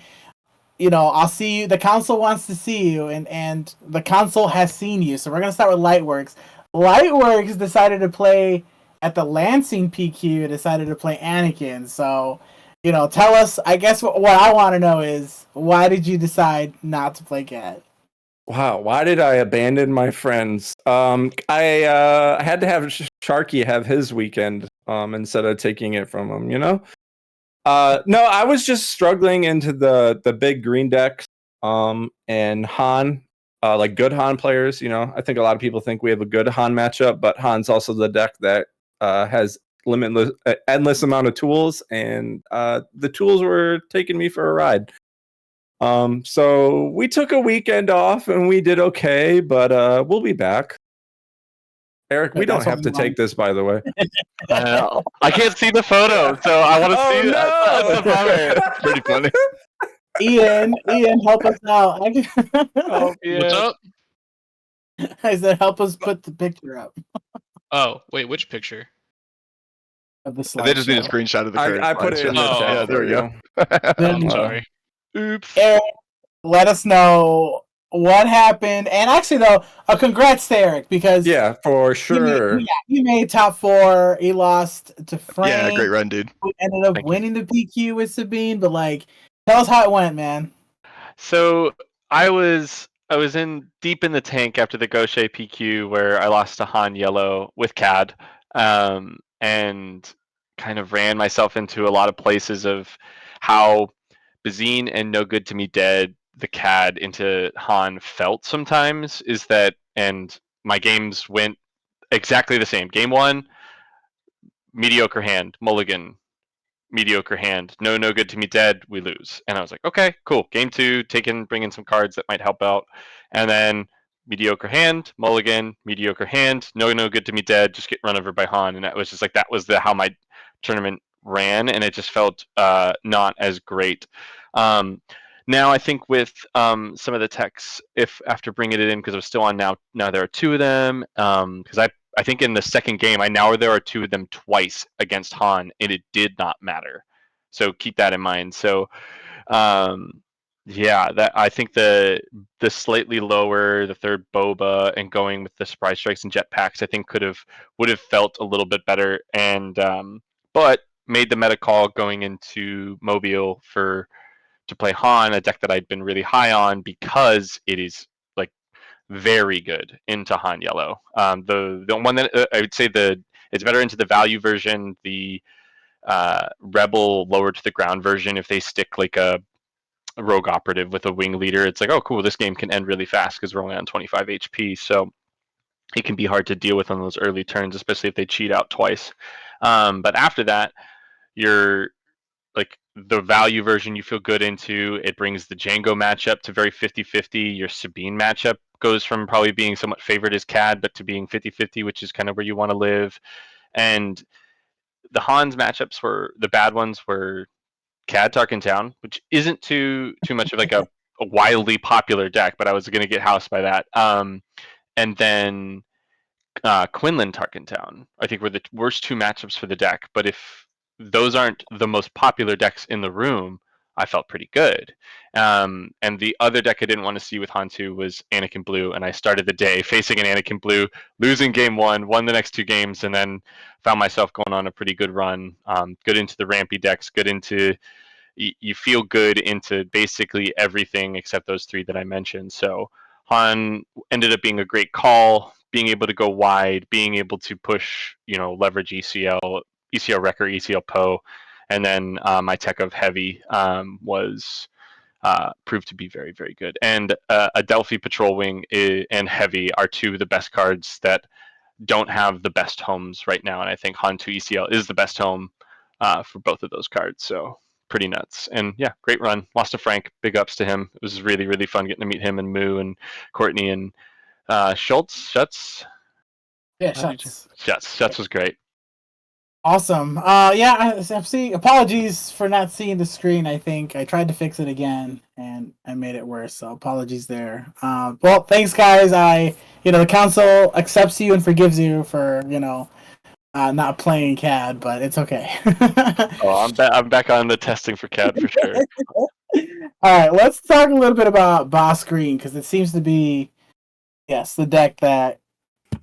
I'll see you. The council wants to see you, and the council has seen you. So we're going to start with Lightworks. Lightworks decided to play... At the Lansing PQ, decided to play Anakin. So, tell us. I guess what I want to know is, why did you decide not to play Cad? Wow, why did I abandon my friends? I had to have Sharky have his weekend instead of taking it from him. No, I was just struggling into the big green decks and Han. Like good Han players. I think a lot of people think we have a good Han matchup, but Han's also the deck that has endless amount of tools, and the tools were taking me for a ride. So we took a weekend off and we did okay, but we'll be back. Eric, we don't have to take this, by the way. I can't see the photo, so I want to see no! it. It's pretty funny. Ian, help us out. What's up? I said, help us put the picture up. Oh, wait, which picture? Of the slide. They just need a screenshot of the current. I put it in the chat. Yeah, there we go. I'm sorry. Oops. Eric, let us know what happened. And actually, though, congrats to Eric, because for sure. He made top 4. He lost to Frank. Yeah, great run, dude. Who ended up winning the PQ with Sabine. But tell us how it went, man. So I was deep in the tank after the Gaucher PQ where I lost to Han Yellow with Cad, and kind of ran myself into a lot of places of how Bazine and No Good to Me Dead, the Cad into Han felt sometimes, is that, and my games went exactly the same. Game 1, mediocre hand, mulligan, mediocre hand, no good to me dead, we lose. And I was like, okay, cool. Game 2, bring in some cards that might help out. And then mediocre hand, mulligan, mediocre hand, no good to me dead, just get run over by Han, and that was just like that was the how my tournament ran, and it just felt not as great. Now I think with some of the techs, if after bringing it in because I'm still on now there are two of them because I think in the second game there are two of them twice against Han, and it did not matter. So keep that in mind. So yeah, that I think the slightly lower, the third boba, and going with the surprise strikes and jetpacks, I think would have felt a little bit better, and but made the meta call going into Mobile to play Han, a deck that I'd been really high on because it is like very good into Han Yellow. The one that I would say it's better into the value version, the Rebel lower to the ground version. If they stick like a rogue operative with a wing leader, it's like, oh cool, this game can end really fast because we're only on 25 HP, so it can be hard to deal with on those early turns, especially if they cheat out twice. But after that, you're like the value version you feel good into. It brings the Django matchup to very 50-50. Your Sabine matchup goes from probably being somewhat favored as Cad, but to being 50-50, which is kind of where you want to live. And the Hans matchups were the bad ones were Cad Tarkin Town, which isn't too much of like a wildly popular deck, but I was going to get housed by that. And then Quinlan Tarkin Town, I think were the worst two matchups for the deck. But if those aren't the most popular decks in the room, I felt pretty good. And the other deck I didn't want to see with Hantu was Anakin Blue, and I started the day facing an Anakin Blue, losing game one, won the next two games, and then found myself going on a pretty good run. Good into the rampy decks, good into you feel good into basically everything except those three that I mentioned. So Han ended up being a great call, being able to go wide, being able to push, leverage ECL Wrecker, ECL Poe, and then my tech of Heavy was proved to be very, very good. And a Delphi Patrol Wing and Heavy are two of the best cards that don't have the best homes right now, and I think Han 2 ECL is the best home for both of those cards. So pretty nuts. And yeah, great run. Lost to Frank. Big ups to him. It was really, really fun getting to meet him and Moo and Courtney and Schutz. Yeah, Schutz. Schutz was great. Awesome. Yeah, I see. Apologies for not seeing the screen. I think I tried to fix it again and I made it worse. So apologies there. Well, thanks guys. The council accepts you and forgives you for, not playing CAD, but it's okay. I'm back on the testing for CAD for sure. All right, let's talk a little bit about Boss Green because it seems to be, the deck that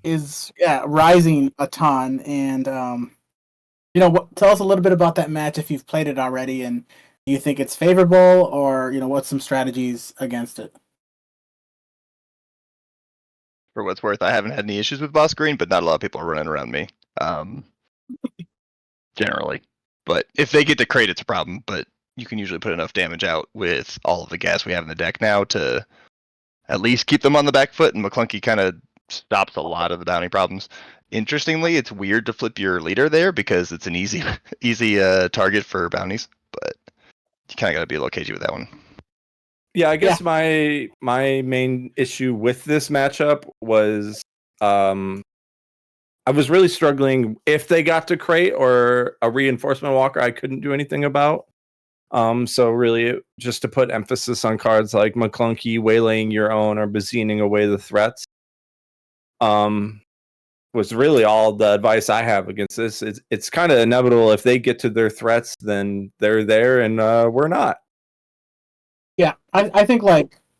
is rising a ton. And tell us a little bit about that match if you've played it already, and do you think it's favorable, or what's some strategies against it? For what's worth, I haven't had any issues with Boss Green, but not a lot of people are running around me. Generally, but if they get to crate, it's a problem. But you can usually put enough damage out with all of the gas we have in the deck now to at least keep them on the back foot. And McClunky kind of stops a lot of the bounty problems. Interestingly, it's weird to flip your leader there because it's an easy target for bounties, but you kind of got to be a little cagey with that one. Yeah, I guess my main issue with this matchup was I was really struggling if they got to crate or a reinforcement walker I couldn't do anything about. So really just to put emphasis on cards like McClunky, waylaying your own, or bazining away the threats. Was really all the advice I have against this. It's kind of inevitable if they get to their threats, then they're there and we're not. Yeah, I think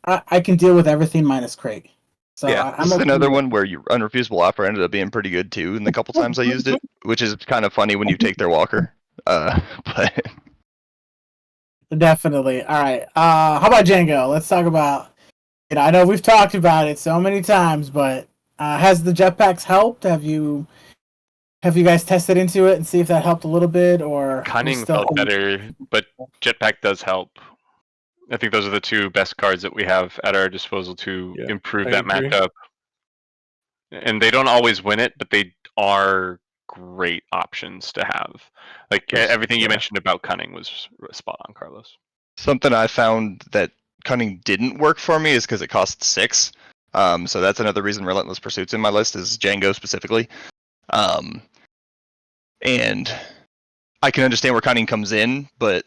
I can deal with everything minus crate. So yeah, this is another one where your unrefusable offer ended up being pretty good too, and the couple times I used it, which is kind of funny when you take their walker. But definitely. All right. How about Django? Let's talk about. I know we've talked about it so many times, but has the jetpacks helped? Have you guys tested into it and see if that helped a little bit, or Cunning felt better, but jetpack does help. I think those are the two best cards that we have at our disposal to improve that matchup. And they don't always win it, but they are great options to have. Like everything you mentioned about Cunning was spot on, Carlos. Something I found that Cunning didn't work for me is because it costs 6. So that's another reason Relentless Pursuit's in my list, is Django specifically. And I can understand where cunning comes in, but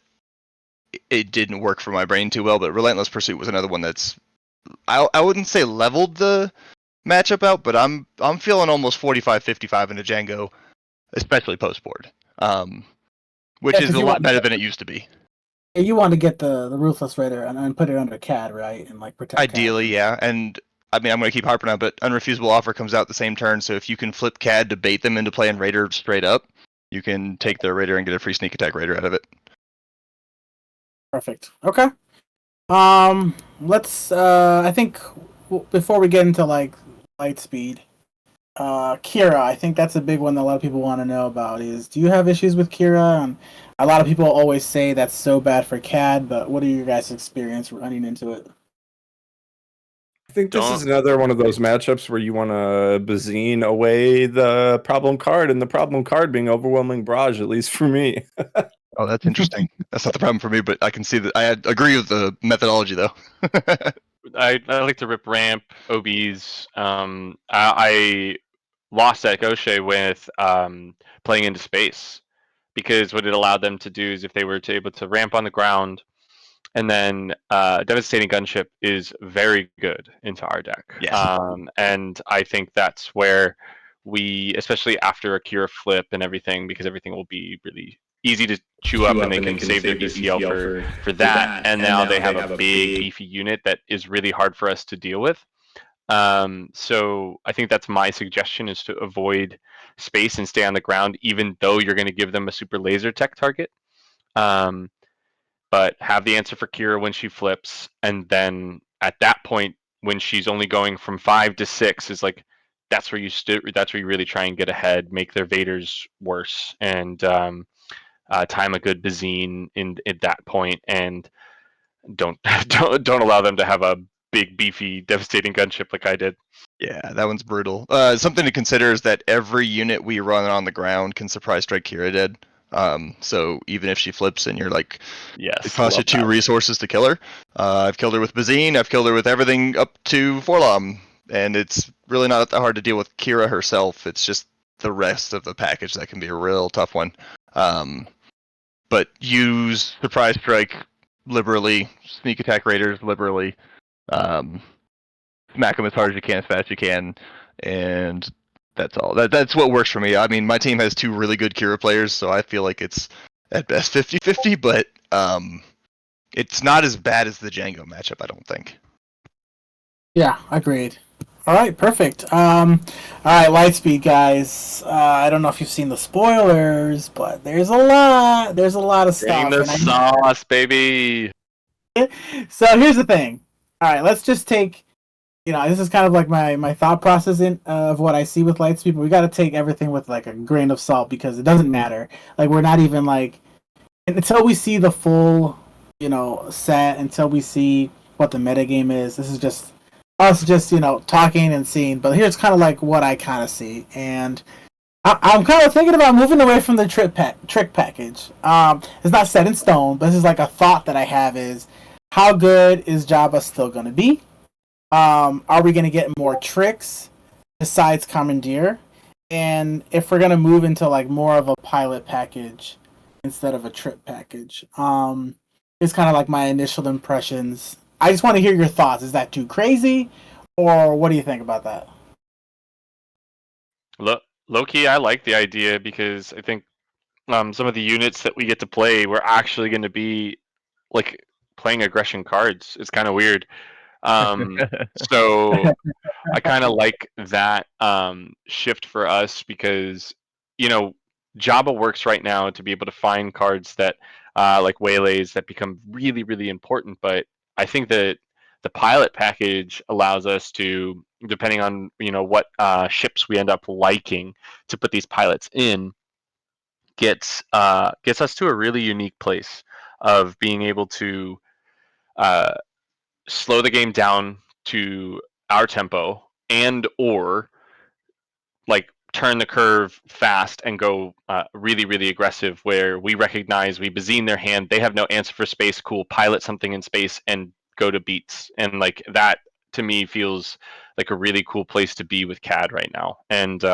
it didn't work for my brain too well. But Relentless Pursuit was another one that's, I wouldn't say leveled the matchup out, but I'm feeling almost 45-55 into Django, especially post board, which is a lot better than it used to be. You want to get the Ruthless Raider and put it under Cad, right? And like protect Ideally, Cad. yeah. And I mean, I'm going to keep harping on it, but Unrefusable Offer comes out the same turn, so if you can flip Cad to bait them into playing Raider straight up, you can take their Raider and get a free sneak attack Raider out of it. Perfect. Okay. Let's I think before we get into like Lightspeed, Kira, I think that's a big one that a lot of people want to know about. Is, do you have issues with Kira? And a lot of people always say that's so bad for Cad, but what are your guys' experience running into it? I think this is another one of those matchups where you want to Bazine away the problem card, and the problem card being Overwhelming Barrage, at least for me. Oh, that's interesting. That's not the problem for me, but I can see that. I agree with the methodology, though. I like to rip ramp, OBs. I lost at Gaucher with playing into space, because what it allowed them to do is, if they were able to ramp on the ground, and then Devastating Gunship is very good into our deck. Yes. And I think that's where we, especially after a Kira flip and everything, because everything will be really easy to chew up, and they can save their DCL for that. And now they have a big beefy unit that is really hard for us to deal with. So I think that's my suggestion, is to avoid space and stay on the ground, even though you're going to give them a super laser tech target. But have the answer for Kira when she flips, and then at that point, when she's only going from 5 to 6, is like, that's where you that's where you really try and get ahead, make their Vaders worse, and time a good Bazine in at that point, and don't allow them to have a big beefy devastating gunship like I did. Yeah, that one's brutal. Something to consider is that every unit we run on the ground can surprise strike Kira dead. So even if she flips and you're like, yes, it costs you 2 resources to kill her. I've killed her with Bazine. I've killed her with everything up to Forlom, and it's really not that hard to deal with Kira herself. It's just the rest of the package that can be a real tough one. But use surprise strike liberally, sneak attack Raiders liberally, smack them as hard as you can, as fast as you can, and that's all. That's what works for me. I mean, my team has 2 really good Kira players, so I feel like it's at best 50-50, but it's not as bad as the Django matchup, I don't think. Yeah, agreed. All right, perfect. All right, Lightspeed, guys. I don't know if you've seen the spoilers, but there's a lot. There's a lot of stuff. Bring the sauce, baby. So here's the thing. All right, let's just take. This is kind of like my thought process of what I see with Lightspeed, but we got to take everything with like a grain of salt, because it doesn't matter. Like, we're not even like, until we see the full, set, until we see what the metagame is. This is just us talking and seeing. But here's kind of like what I kind of see, and I'm kind of thinking about moving away from the trick package. It's not set in stone, but this is like a thought that I have: is how good is Jabba still going to be? Are we going to get more tricks besides Commandeer? And if we're going to move into like more of a pilot package instead of a trip package, it's kind of like my initial impressions. I just want to hear your thoughts. Is that too crazy, or what do you think about that? Low-key, I like the idea, because I think some of the units that we get to play, we're actually going to be like playing aggression cards. It's kind of weird. So I kind of like that shift for us, because Jabba works right now to be able to find cards that like waylays that become really, really important. But I think that the pilot package allows us to, depending on what ships we end up liking to put these pilots in, gets us to a really unique place of being able to slow the game down to our tempo, and or like turn the curve fast and go really, really aggressive, where we recognize we Bazine their hand, they have no answer for space, cool, pilot something in space and go to beats. And like that, to me feels like a really cool place to be with Cad right now. And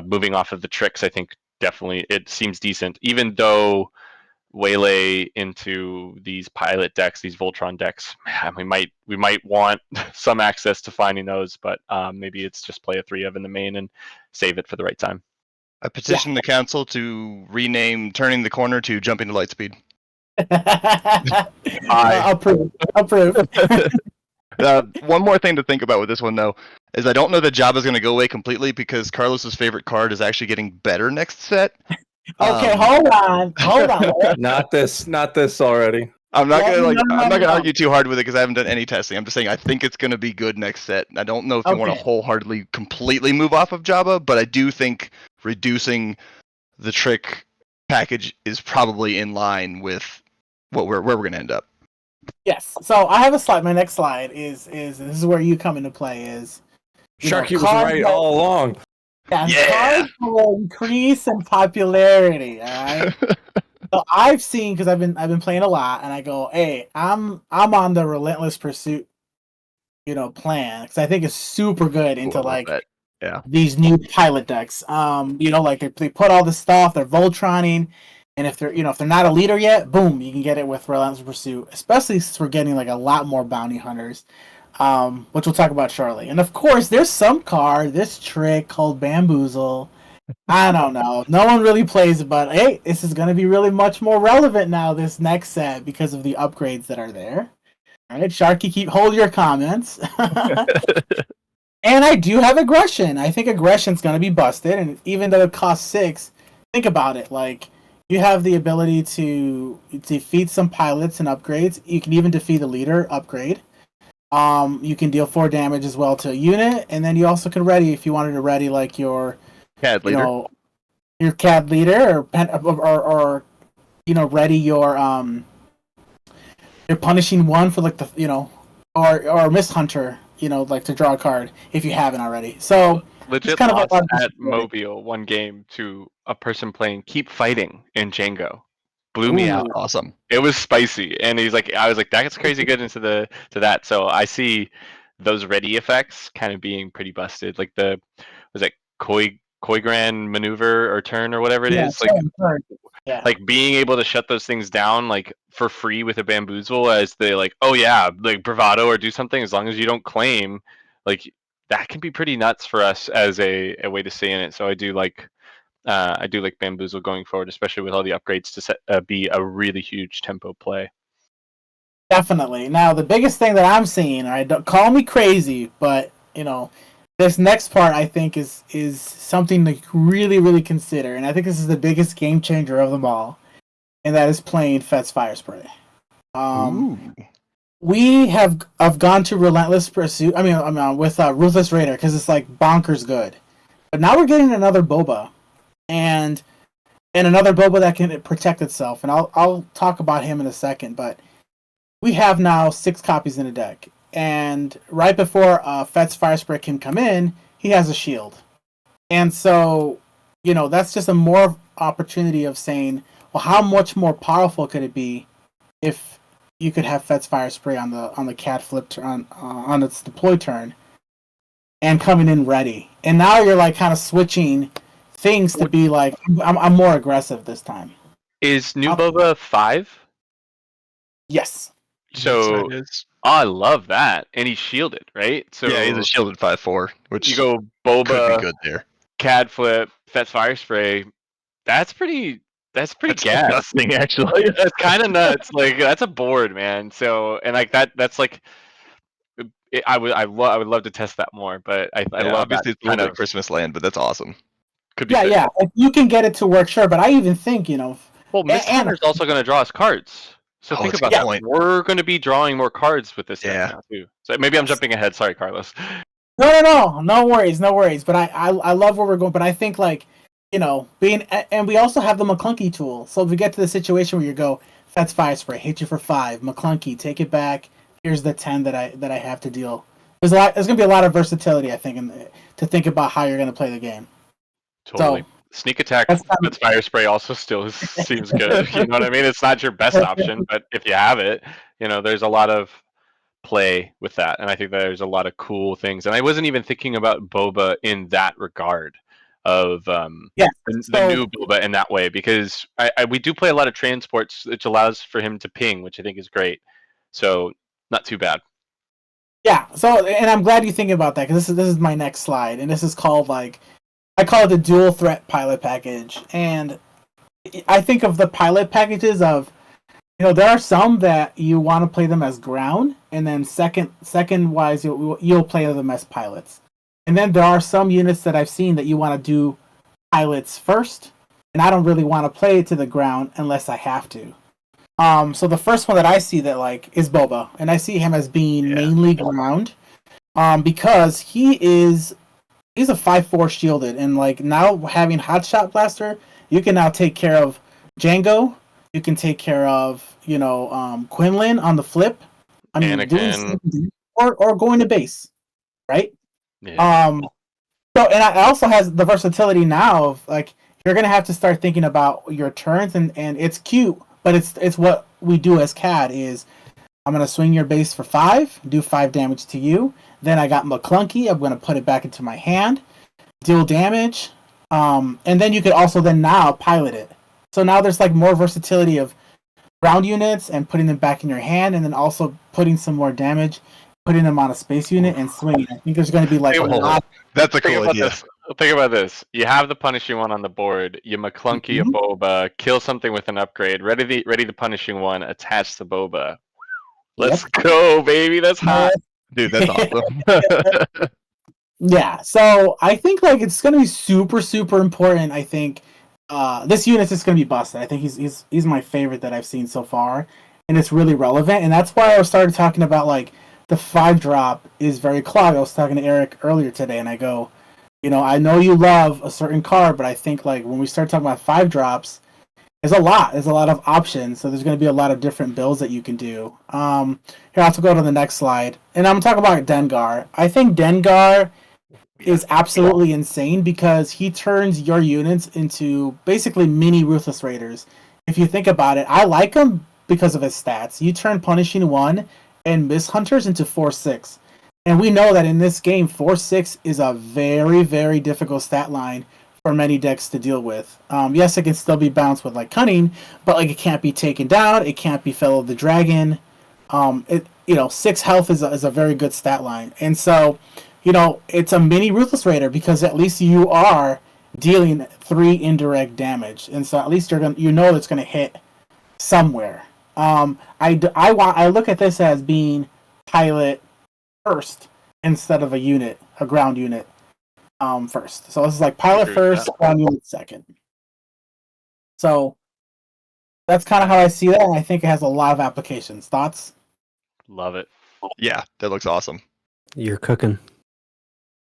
moving off of the tricks, I think definitely it seems decent, even though waylay into these pilot decks, these Voltron decks, man, we might want some access to finding those, but maybe it's just play a 3 of in the main and save it for the right time. I petitioned the council to rename Turning the Corner to Jumping to Lightspeed. Approve. One more thing to think about with this one, though, is I don't know that Jabba's going to go away completely because Carlos's favorite card is actually getting better next set. Okay, hold on. Not this already. I'm not Yeah, gonna no. argue too hard with it because I haven't done any testing. I'm just saying I think it's gonna be good next set. I don't know if you want to wholeheartedly completely move off of Jabba, but I do think reducing the trick package is probably in line with where we're gonna end up. Yes. So I have a slide. My next slide is this is where you come into play. Is Sharky was right all along. Cards will increase in popularity. All right. So I've seen, because I've been playing a lot, and I go, hey, I'm on the Relentless Pursuit, plan, because I think it's super good into these new pilot decks. They put all this stuff, they're Voltroning, and if they're not a leader yet, boom, you can get it with Relentless Pursuit, especially since we're getting like a lot more bounty hunters, which we'll talk about shortly. And of course, there's some card, this trick called Bamboozle. I don't know. No one really plays it, but hey, this is going to be really much more relevant now this next set because of the upgrades that are there. All right, Sharky, hold your comments. And I do have aggression. I think aggression's going to be busted, and even though it costs 6, think about it. Like, you have the ability to defeat some pilots and upgrades. You can even defeat a leader upgrade. You can deal 4 damage as well to a unit, and then you also can ready if you wanted to ready like your Cad leader. Your Cad leader, or ready your punishing one for like the or Mist Hunter, like to draw a card if you haven't already. So legit kind lost at Mobile one game to a person playing Keep Fighting in Django. Blew me out. Awesome. It was spicy, and I was like, that's crazy good to that. So I see those ready effects kind of being pretty busted. Like Koigran maneuver or turn or whatever it is, like being able to shut those things down like for free with a Bamboozle as they like bravado or do something as long as you don't claim, like that can be pretty nuts for us as a way to stay in it. So I do like Bamboozle going forward, especially with all the upgrades to be a really huge tempo play. Definitely. Now the biggest thing that I'm seeing, don't call me crazy, but this next part, I think, is something to really, really consider, and I think this is the biggest game changer of them all, and that is playing Fet's Fire Spray. We have gone to Relentless Pursuit. I mean, with Ruthless Raider because it's like bonkers good, but now we're getting another Boba, and another Boba that can protect itself, and I'll talk about him in a second. But we have now 6 copies in a deck. And right before Fet's Fire Spray can come in, he has a shield. And so, that's just a more opportunity of saying, well, how much more powerful could it be if you could have Fet's Fire Spray on the Cad flip turn, on its deploy turn, and coming in ready. And now you're like kind of switching things to be like, I'm more aggressive this time. Is New Boba 5? Yes. So I love that, and he's shielded, right? So yeah, he's a shielded 5/4, which you go Boba, could be good there. Cad flip, Fet's Fire Spray. That's pretty gas. Disgusting, actually. That's kind of nuts. Like that's a board, man. So and like that's like, I would love to test that more, but I love obviously that it's kind of Christmas land, but that's awesome. Could be yeah. If you can get it to work, sure. But I even think well, Mist Hunter's also going to draw us cards. So think about that. We're going to be drawing more cards with this deck now too. So maybe I'm jumping ahead. Sorry, Carlos. No worries. But I love where we're going. But I think and we also have the McClunky tool. So if we get to the situation where you go, Fet's Fire Spray, hit you for 5, McClunky, take it back. Here's the 10 that I have to deal. There's going to be a lot of versatility, I think, to think about how you're going to play the game. Totally. So, Sneak attack with Fire Spray also still seems good. You know what I mean? It's not your best option, but if you have it, there's a lot of play with that, and I think there's a lot of cool things. And I wasn't even thinking about boba in that regard of Yeah. the new boba in that way, because we do play a lot of transports, which allows for him to ping, which I think is great. So not too bad. Yeah. So, and I'm glad you're thinking about that, because this is my next slide, and this is called, like, I call it the dual threat pilot package. And I think of the pilot packages of, there are some that you want to play them as ground, and then second wise you'll play them as pilots. And then there are some units that I've seen that you want to do pilots first, and I don't really want to play it to the ground unless I have to. So the first one that I see that is Boba, and I see him as being mainly ground, because he's a 5/4 shielded, and now having Hotshot Blaster, you can now take care of Django. You can take care of Quinlan on the flip. I mean, Anakin. or going to base, right? Yeah. So, and I also has the versatility now of you're gonna have to start thinking about your turns, and it's cute, but it's what we do as Cad is I'm gonna swing your base for 5, do 5 damage to you. Then I got McClunky. I'm gonna put it back into my hand, deal damage, and then you could also then now pilot it. So now there's more versatility of ground units and putting them back in your hand, and then also putting some more damage, putting them on a space unit and swinging. I think there's going to be a lot. That's a cool idea. Think about this. You have the punishing one on the board. You McClunky a boba, kill something with an upgrade. Ready the punishing one. Attach the boba. Let's go, baby. That's hot, dude. That's awesome. Yeah. So I think it's going to be super super important. I think this unit's just going to be busted. I think he's my favorite that I've seen so far, and it's really relevant. And that's why I started talking about the 5-drop is very clogged. I was talking to Eric earlier today, and I go, I know you love a certain card, but I think when we start talking about 5-drops, there's a lot of options. So there's going to be a lot of different builds that you can do. Here, I'll have to go to the next slide, and I'm talking about Dengar. I think Dengar is absolutely insane because he turns your units into basically mini Ruthless Raiders. If you think about it, I like him because of his stats. You turn Punishing 1 and Miss Hunters into 4/6. And we know that in this game, 4/6 is a very, very difficult stat line for many decks to deal with. Yes, it can still be bounced with Cunning, but it can't be taken down. It can't be Fellow the Dragon. 6 health is a very good stat line. And so, it's a mini Ruthless Raider because at least you are dealing 3 indirect damage, and so at least it's gonna hit somewhere. I look at this as being pilot first instead of a ground unit first. So this is pilot first, ground unit second. So that's kind of how I see that, and I think it has a lot of applications. Thoughts? Love it. Yeah, that looks awesome. You're cooking.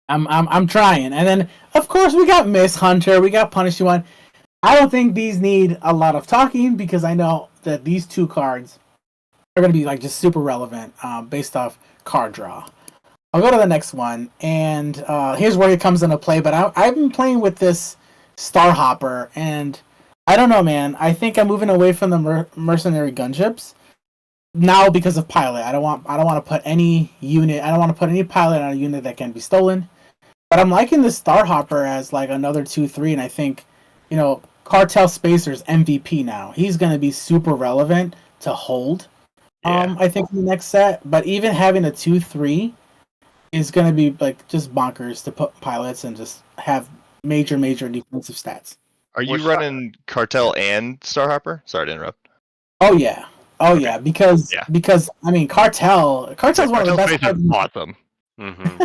I'm trying, and then of course we got Miss Hunter, we got Punishing 1. I don't think these need a lot of talking because I know that these 2 cards are going to be just super relevant based off card draw. I'll go to the next one, and here's where it comes into play. But I've been playing with this Starhopper, and I don't know, man. I think I'm moving away from the mercenary gunships now because of pilot. I don't want to put any unit. I don't want to put any pilot on a unit that can be stolen. But I'm liking this Starhopper as another 2/3, and I think Cartel Spacer's MVP now. He's going to be super relevant to hold. Yeah. I think in the next set, but even having a 2/3 is going to be just bonkers to put pilots and just have major defensive stats. Are you running Cartel and Starhopper? Sorry to interrupt. Oh yeah, because I mean Cartel's one of the best cards. Awesome. Mm-hmm.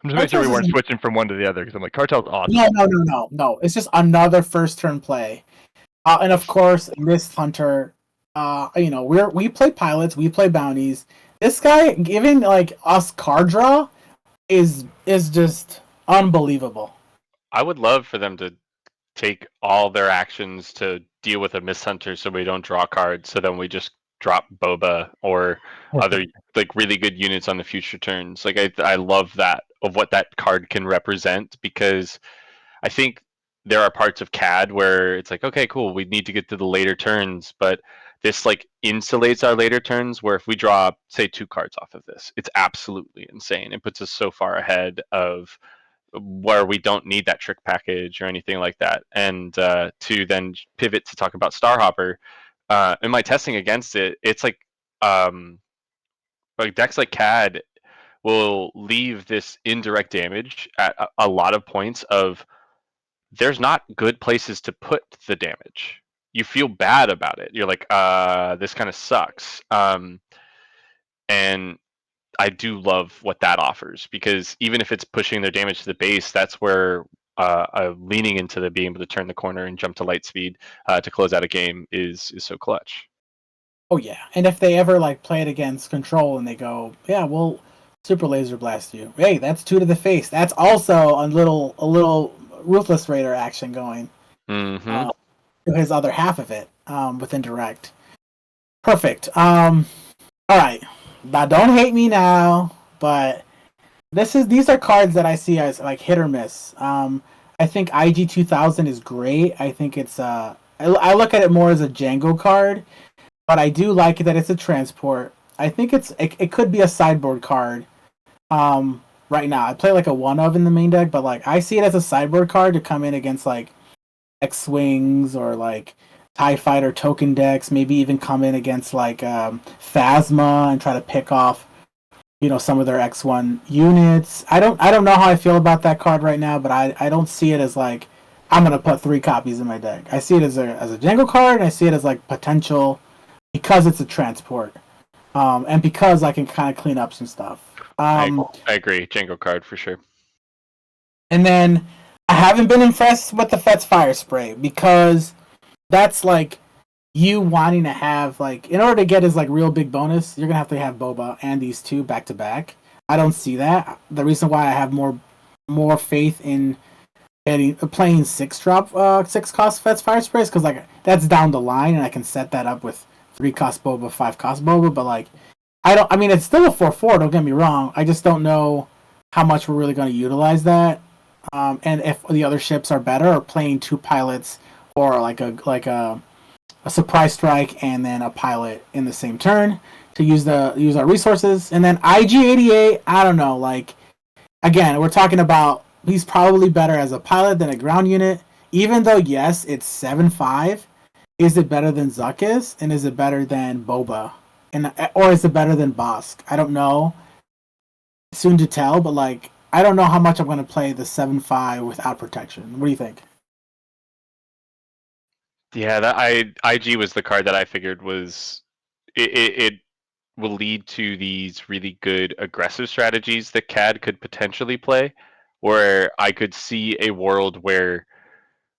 I'm just making sure we weren't switching from one to the other because I'm Cartel's awesome. No. It's just another first turn play, and of course Miss Hunter. We play pilots, we play bounties. This guy giving us card draw is just unbelievable. I would love for them to take all their actions to deal with a Miss Hunter so we don't draw cards, so then we just drop Boba or other really good units on the future turns. I love that of what that card can represent, because I think there are parts of CAD where it's okay, cool, we need to get to the later turns, but this like insulates our later turns, where if we draw, say, 2 cards off of this, it's absolutely insane. It puts us so far ahead of where we don't need that trick package or anything like that. And to then pivot to talk about Starhopper, in my testing against it, it's like decks like Cad will leave this indirect damage at a lot of points of there's not good places to put the damage. You feel bad about it. You're like, this kind of sucks. And I do love what that offers, because even if it's pushing their damage to the base, that's where leaning into the being able to turn the corner and jump to Lightspeed to close out a game is so clutch. Oh yeah, and if they ever like play it against Control and they go, yeah, we'll Super Laser Blast you. Hey, that's 2 to the face. That's also a little Ruthless Raider action going Mm-hmm. to his other half of it with indirect. Perfect. All right. Now don't hate me now, but these are cards that I see as like hit or miss. I think IG 2000 is great. I think it's I look at it more as a Django card, but I do like it that it's a transport. I think it could be a sideboard card. Right now I play like a one of in the main deck, but like I see it as a sideboard card to come in against like X-Wings or like TIE Fighter token decks, maybe even come in against like Phasma and try to pick off, some of their X1 units. I don't know how I feel about that card right now, but I don't see it as like I'm gonna put 3 copies in my deck. I see it as a Django card, and I see it as like potential because it's a transport, and because I can kind of clean up some stuff. I agree, Django card for sure. And then I haven't been impressed with the Fet's Fire Spray, because that's like you wanting to have like, in order to get his like real big bonus, you're gonna have to have Boba and these 2 back to back. I don't see that. The reason why I have more faith in playing 6 cost Fet's Fire Spray is because like that's down the line and I can set that up with 3 cost Boba, 5 cost Boba, but like I mean it's still a 4/4, don't get me wrong. I just don't know how much we're really going to utilize that. And if the other ships are better, or playing 2 pilots or like a surprise strike and then a pilot in the same turn to use our resources. And then IG88, I don't know. Like again, we're talking about he's probably better as a pilot than a ground unit. Even though yes, it's 7/5. Is it better than Zuckus? And is it better than Boba? Or is it better than Bosk? I don't know. Soon to tell, but like I don't know how much I'm going to play the 7/5 without protection. What do you think? Yeah, IG was the card that I figured was it will lead to these really good aggressive strategies that Cad could potentially play, where I could see a world where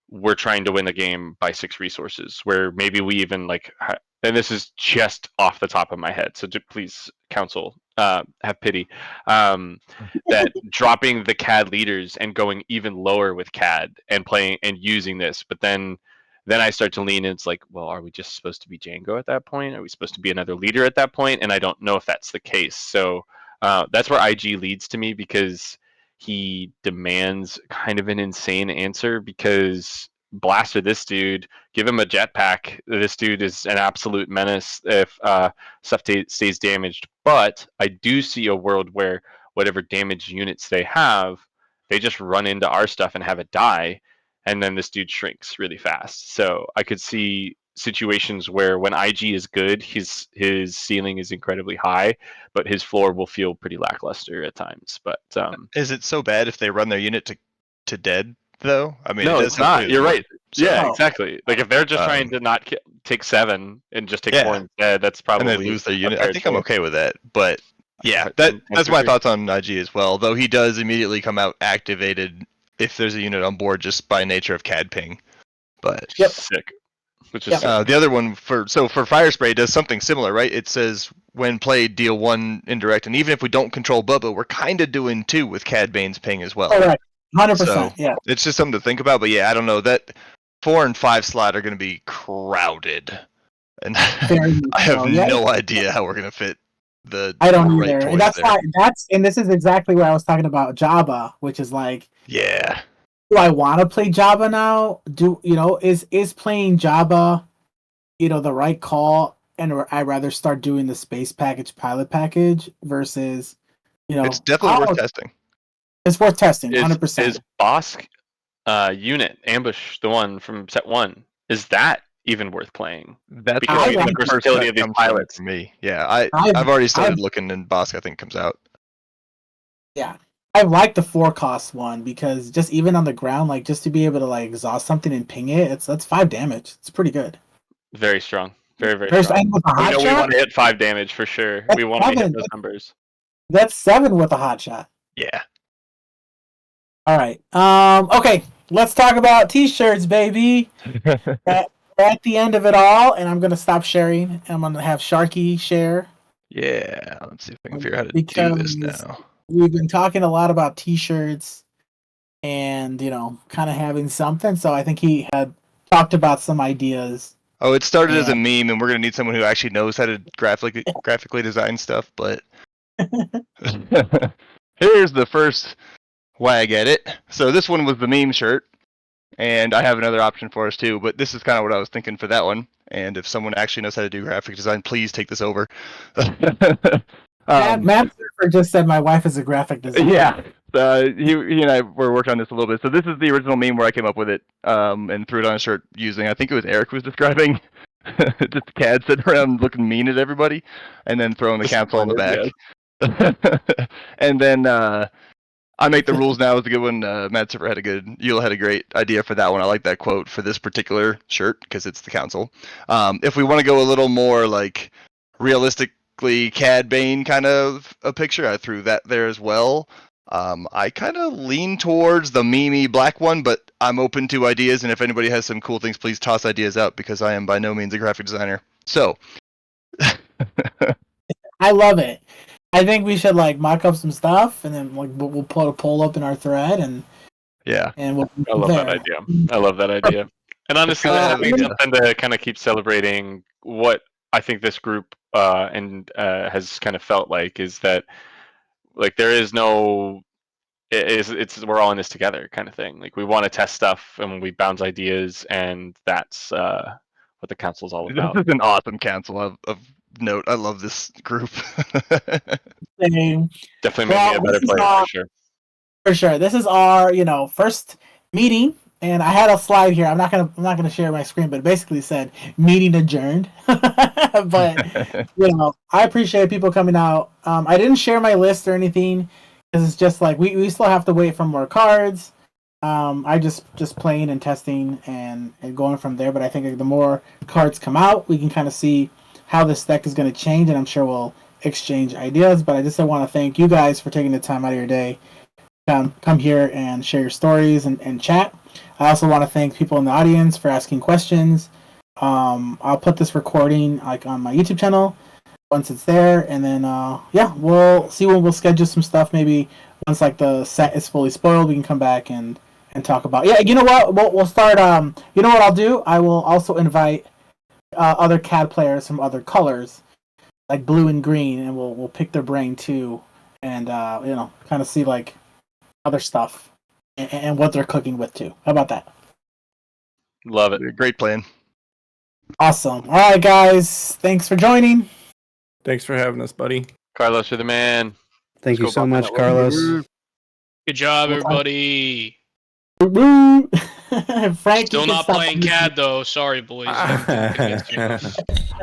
we're trying to win the game by 6 resources, where maybe we even like, and this is just off the top of my head, so please, counsel, have pity, that dropping the Cad leaders and going even lower with Cad and playing and using this, but then I start to lean in. It's like, well, are we just supposed to be Django at that point? Are we supposed to be another leader at that point? And I don't know if that's the case. So that's where IG leads to me, because he demands kind of an insane answer, because blaster this dude, give him a jetpack. This dude is an absolute menace if stuff stays damaged. But I do see a world where whatever damaged units they have, they just run into our stuff and have it die, and then this dude shrinks really fast. So I could see situations where when IG is good, his ceiling is incredibly high, but his floor will feel pretty lackluster at times. But is it so bad if they run their unit to dead though? I mean, no, it's not. You're right. So, yeah, exactly. Like if they're just trying to not take 7 and just take 4 instead, that's probably and they lose their unit. I think I'm okay with that, but yeah, that's my thoughts on IG as well. Though he does immediately come out activated if there's a unit on board just by nature of Cad Ping. But sick. Which is the other one for Fire Spray does something similar, right? It says when played, deal 1 indirect, and even if we don't control Bubba, we're kind of doing 2 with Cad Bane's ping as well. All right, 100%. So, yeah, it's just something to think about. But yeah, I don't know, that 4 and 5 slot are going to be crowded, and I have no idea how we're going to fit the. I don't either. And that's why and this is exactly what I was talking about Jabba, which is like, yeah. Do I want to play Jabba now? Is playing Jabba, the right call? and I'd rather start doing the space package pilot package versus, It's definitely oh, worth testing. it's worth testing, Is 100%. Bosk unit ambush the one from set 1? Is that even worth playing? That's Because gonna of be the the first versatility that of these comes from pilots. for me. Yeah, I've already started looking, and Bosk I think comes out. Yeah, I like the 4-cost one because just even on the ground, like just to be able to like exhaust something and ping it, that's 5 damage. It's pretty good. Very strong. Very, very There's strong. and with a We hot know we shot, want to hit 5 damage for sure. That's We want to hit 7. those numbers. That's 7 with a hot shot. Yeah. All right. Okay. Let's talk about t-shirts, baby. At the end of it all, and I'm gonna stop sharing. I'm gonna have Sharky share. Yeah. Let's see if I can figure out how to do this now. We've been talking a lot about t-shirts and kind of having something. So I think he had talked about some ideas. Oh, it started as a meme, and we're gonna need someone who actually knows how to graphically design stuff. But here's the first wag at it. So this one was the meme shirt, and I have another option for us too. But this is kind of what I was thinking for that one. And if someone actually knows how to do graphic design, please take this over. Matt Surfer just said my wife is a graphic designer. Yeah. He and I were working on this a little bit. So this is the original meme where I came up with it and threw it on a shirt using, I think it was Eric was describing, just Cad sitting around looking mean at everybody and then throwing the capsule on the back. And then I Make the Rules Now is a good one. Matt Surfer had a great idea for that one. I like that quote for this particular shirt because it's the council. If we want to go a little more like realistically Cad Bane kind of a picture, I threw that there as well. I kind of lean towards the meme black one, but I'm open to ideas, and if anybody has some cool things, please toss ideas out because I am by no means a graphic designer. So, I love it. I think we should like mock up some stuff, and then like we'll put a poll up in our thread, and we'll. I love that idea. I love that idea. And honestly, I think something to kind of keep celebrating what I think this group has kind of felt like is that like there is no it's we're all in this together kind of thing. Like we want to test stuff and we bounce ideas, and that's what the council's all about. This is an awesome council of note. I love this group. Same. Definitely made me a better player for sure. For sure, this is our first meeting, and I had a slide here. I'm not gonna share my screen, but it basically said meeting adjourned. But I appreciate people coming out. I didn't share my list or anything because it's just like we still have to wait for more cards. I just playing and testing and going from there. But I think the more cards come out, we can kind of see how this deck is going to change, and I'm sure we'll exchange ideas. But I just want to thank you guys for taking the time out of your day to come here and share your stories and chat. I also want to thank people in the audience for asking questions. I'll put this recording like on my YouTube channel once it's there, and then we'll see when we'll schedule some stuff. Maybe once like the set is fully spoiled, we can come back and talk about. Yeah, you know what? We'll start. You know what I'll do? I will also invite other CAD players from other colors, like blue and green, and we'll pick their brain too, and kind of see like other stuff and what they're cooking with too. How about that? Love it. Great plan. Awesome. All right, guys. Thanks for joining. Thanks for having us, buddy. Carlos, you're the man. Thank you so much, Carlos. Good job, everybody. Frank, Still not playing CAD though. Sorry, boys. Can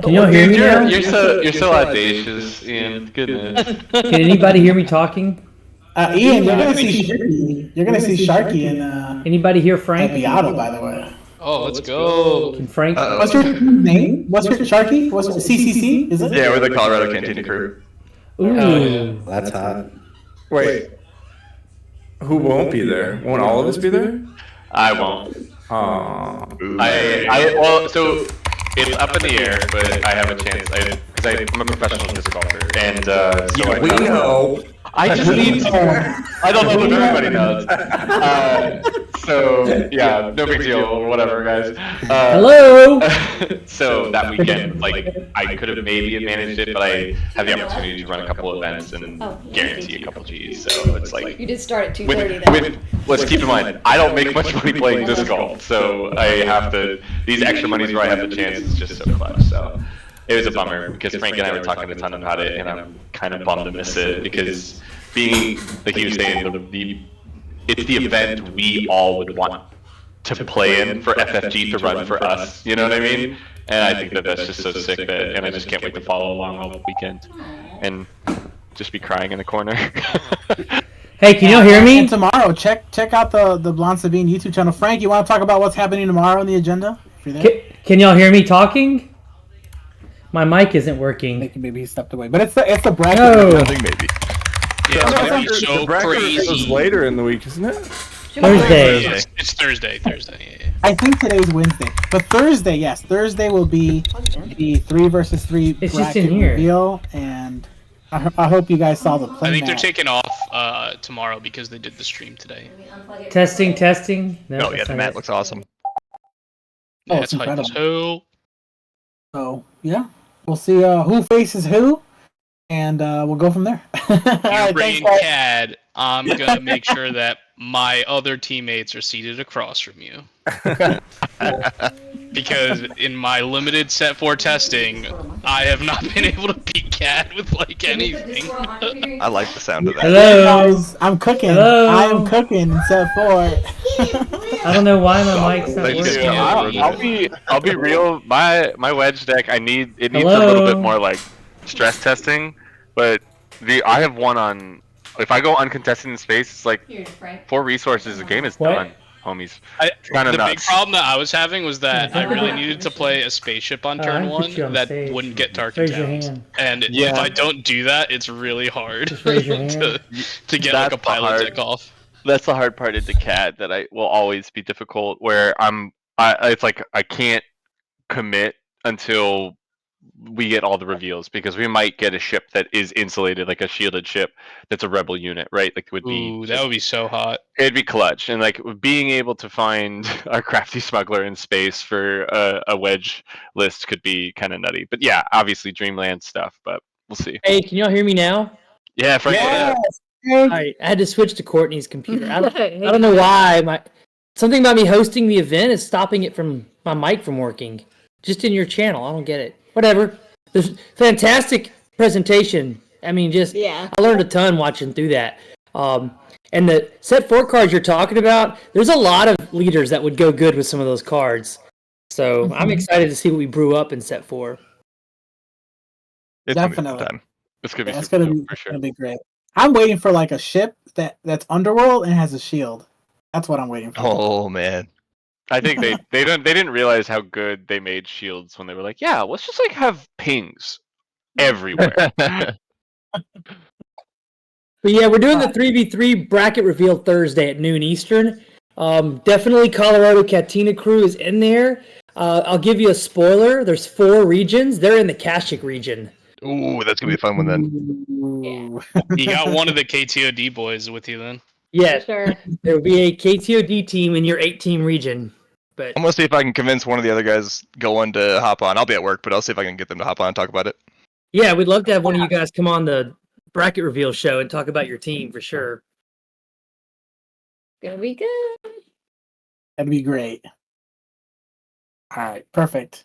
you hear me now? You're so audacious, Ian. Goodness. Can anybody hear me talking? Ian, you're gonna see Sharky. You're gonna see Sharky and Anybody hear Frank? Piato, by the way. Oh, let's go. Can Frank? What's your name? What's your Sharky? What's it? CCC? Is it? Yeah, we're the Colorado Cantina crew. Ooh, that's hot. Wait, who won't be there? Won't all of us be there? I won't. So it's up in the air, but I have a chance. Because I'm a professional disc golfer, and so we know. I just need to. I don't know if everybody knows. So yeah, no big deal or whatever, guys. Hello. So that weekend, like I could have maybe managed it, but I had the opportunity to run a couple events and guarantee a couple G's. So it's like you did start at 2:30 then. Let's keep in mind, I don't make much money playing disc golf, so I have to. These extra monies where I have the chance is just so close. So it was a bummer because Frank and I were talking a ton about it, and I'm kind of bummed to miss it because being like he was saying, it's the event we all would want to play in for FFG to run for us. You know what I mean? And I think that that's just so sick that, and I just can't wait to follow along all weekend and just be crying in the corner. Hey, can you hear me? And tomorrow, check out the Blonde Sabine YouTube channel. Frank, you want to talk about what's happening tomorrow on the agenda? If you're there? Can y'all hear me talking? My mic isn't working. Maybe he stepped away, but it's the bracket. No. I think maybe. Yeah, it's gonna be The so bracket is crazy. later in the week, isn't it? Thursday. It's Thursday. Yeah. I think today's Wednesday, but Thursday, yes, Thursday will be the 3 versus 3 It's just bracket in here. reveal, and I hope you guys saw the play. I think they're mat. taking off tomorrow because they did the stream today. Testing. No, Oh yeah, that's the not mat it. looks awesome. Oh, That's it's hype as incredible. hell. So yeah, we'll see who faces who, and we'll go from there. All You're right, bringing thanks, guys. Cad. I'm gonna make sure that my other teammates are seated across from you. Because in my limited set 4 testing, I have not been able to beat Cad with like anything. I like the sound of that. Hello. Guys, I'm cooking. Hello. I am cooking in set 4. I don't know why my mic's not Thank you. working. I'll be real. My wedge deck, it needs a little bit more like stress testing, but I have one on. If I go uncontested in space, it's like 4 resources. The game is What? done, homies. The Kinda big nuts. problem that I was having was that I really needed to play a spaceship on I turn put 1 you on that stage. wouldn't get Tarkin Raise your Towns. hand. And Yeah. if I don't do that, it's really hard Just raise your hand. to get like That's a pilot hard. deck off. That's the hard part of the CAD that I will always be difficult. Where it's like I can't commit until we get all the reveals because we might get a ship that is insulated, like a shielded ship that's a rebel unit, right? Like it would be. Ooh, that would be so hot. It'd be clutch, and like being able to find a crafty smuggler in space for a wedge list could be kind of nutty. But yeah, obviously Dreamland stuff, but we'll see. Hey, can y'all hear me now? Yeah, Frank. Yes. All right, I had to switch to Courtney's computer. I don't know why. Something about me hosting the event is stopping it from my mic from working. Just in your channel, I don't get it. Whatever. There's fantastic presentation. I mean, I learned a ton watching through that. And the set 4 cards you're talking about, there's a lot of leaders that would go good with some of those cards. So I'm excited to see what we brew up in set 4. It's gonna be a Definitely. good time. This could be That's super gonna dope be for sure. gonna be great. I'm waiting for like a ship that's underworld and has a shield. That's what I'm waiting for. Oh man. I think they didn't realize how good they made shields when they were like, yeah, let's just like have pings everywhere. But yeah, we're doing the 3v3 bracket reveal Thursday at noon Eastern. Definitely Colorado Katina crew is in there. I'll give you a spoiler. There's 4 regions. They're in the Kashyyyk region. Ooh, that's gonna be a fun one then. Ooh. You got one of the KTOD boys with you then. Yes, Sure. there will be a KTOD team in your 8-team region. But I'm gonna see if I can convince one of the other guys going to hop on. I'll be at work, but I'll see if I can get them to hop on and talk about it. yeah, we'd love to have one of you guys come on the bracket reveal show and talk about your team for sure. Gonna be good. That'd be great. All right, perfect.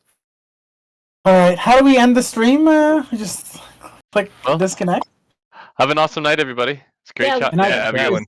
All right, how do we end the stream? Just click Well, disconnect. Have an awesome night, everybody. It's great Yeah, chat. good night. Yeah, have a good one.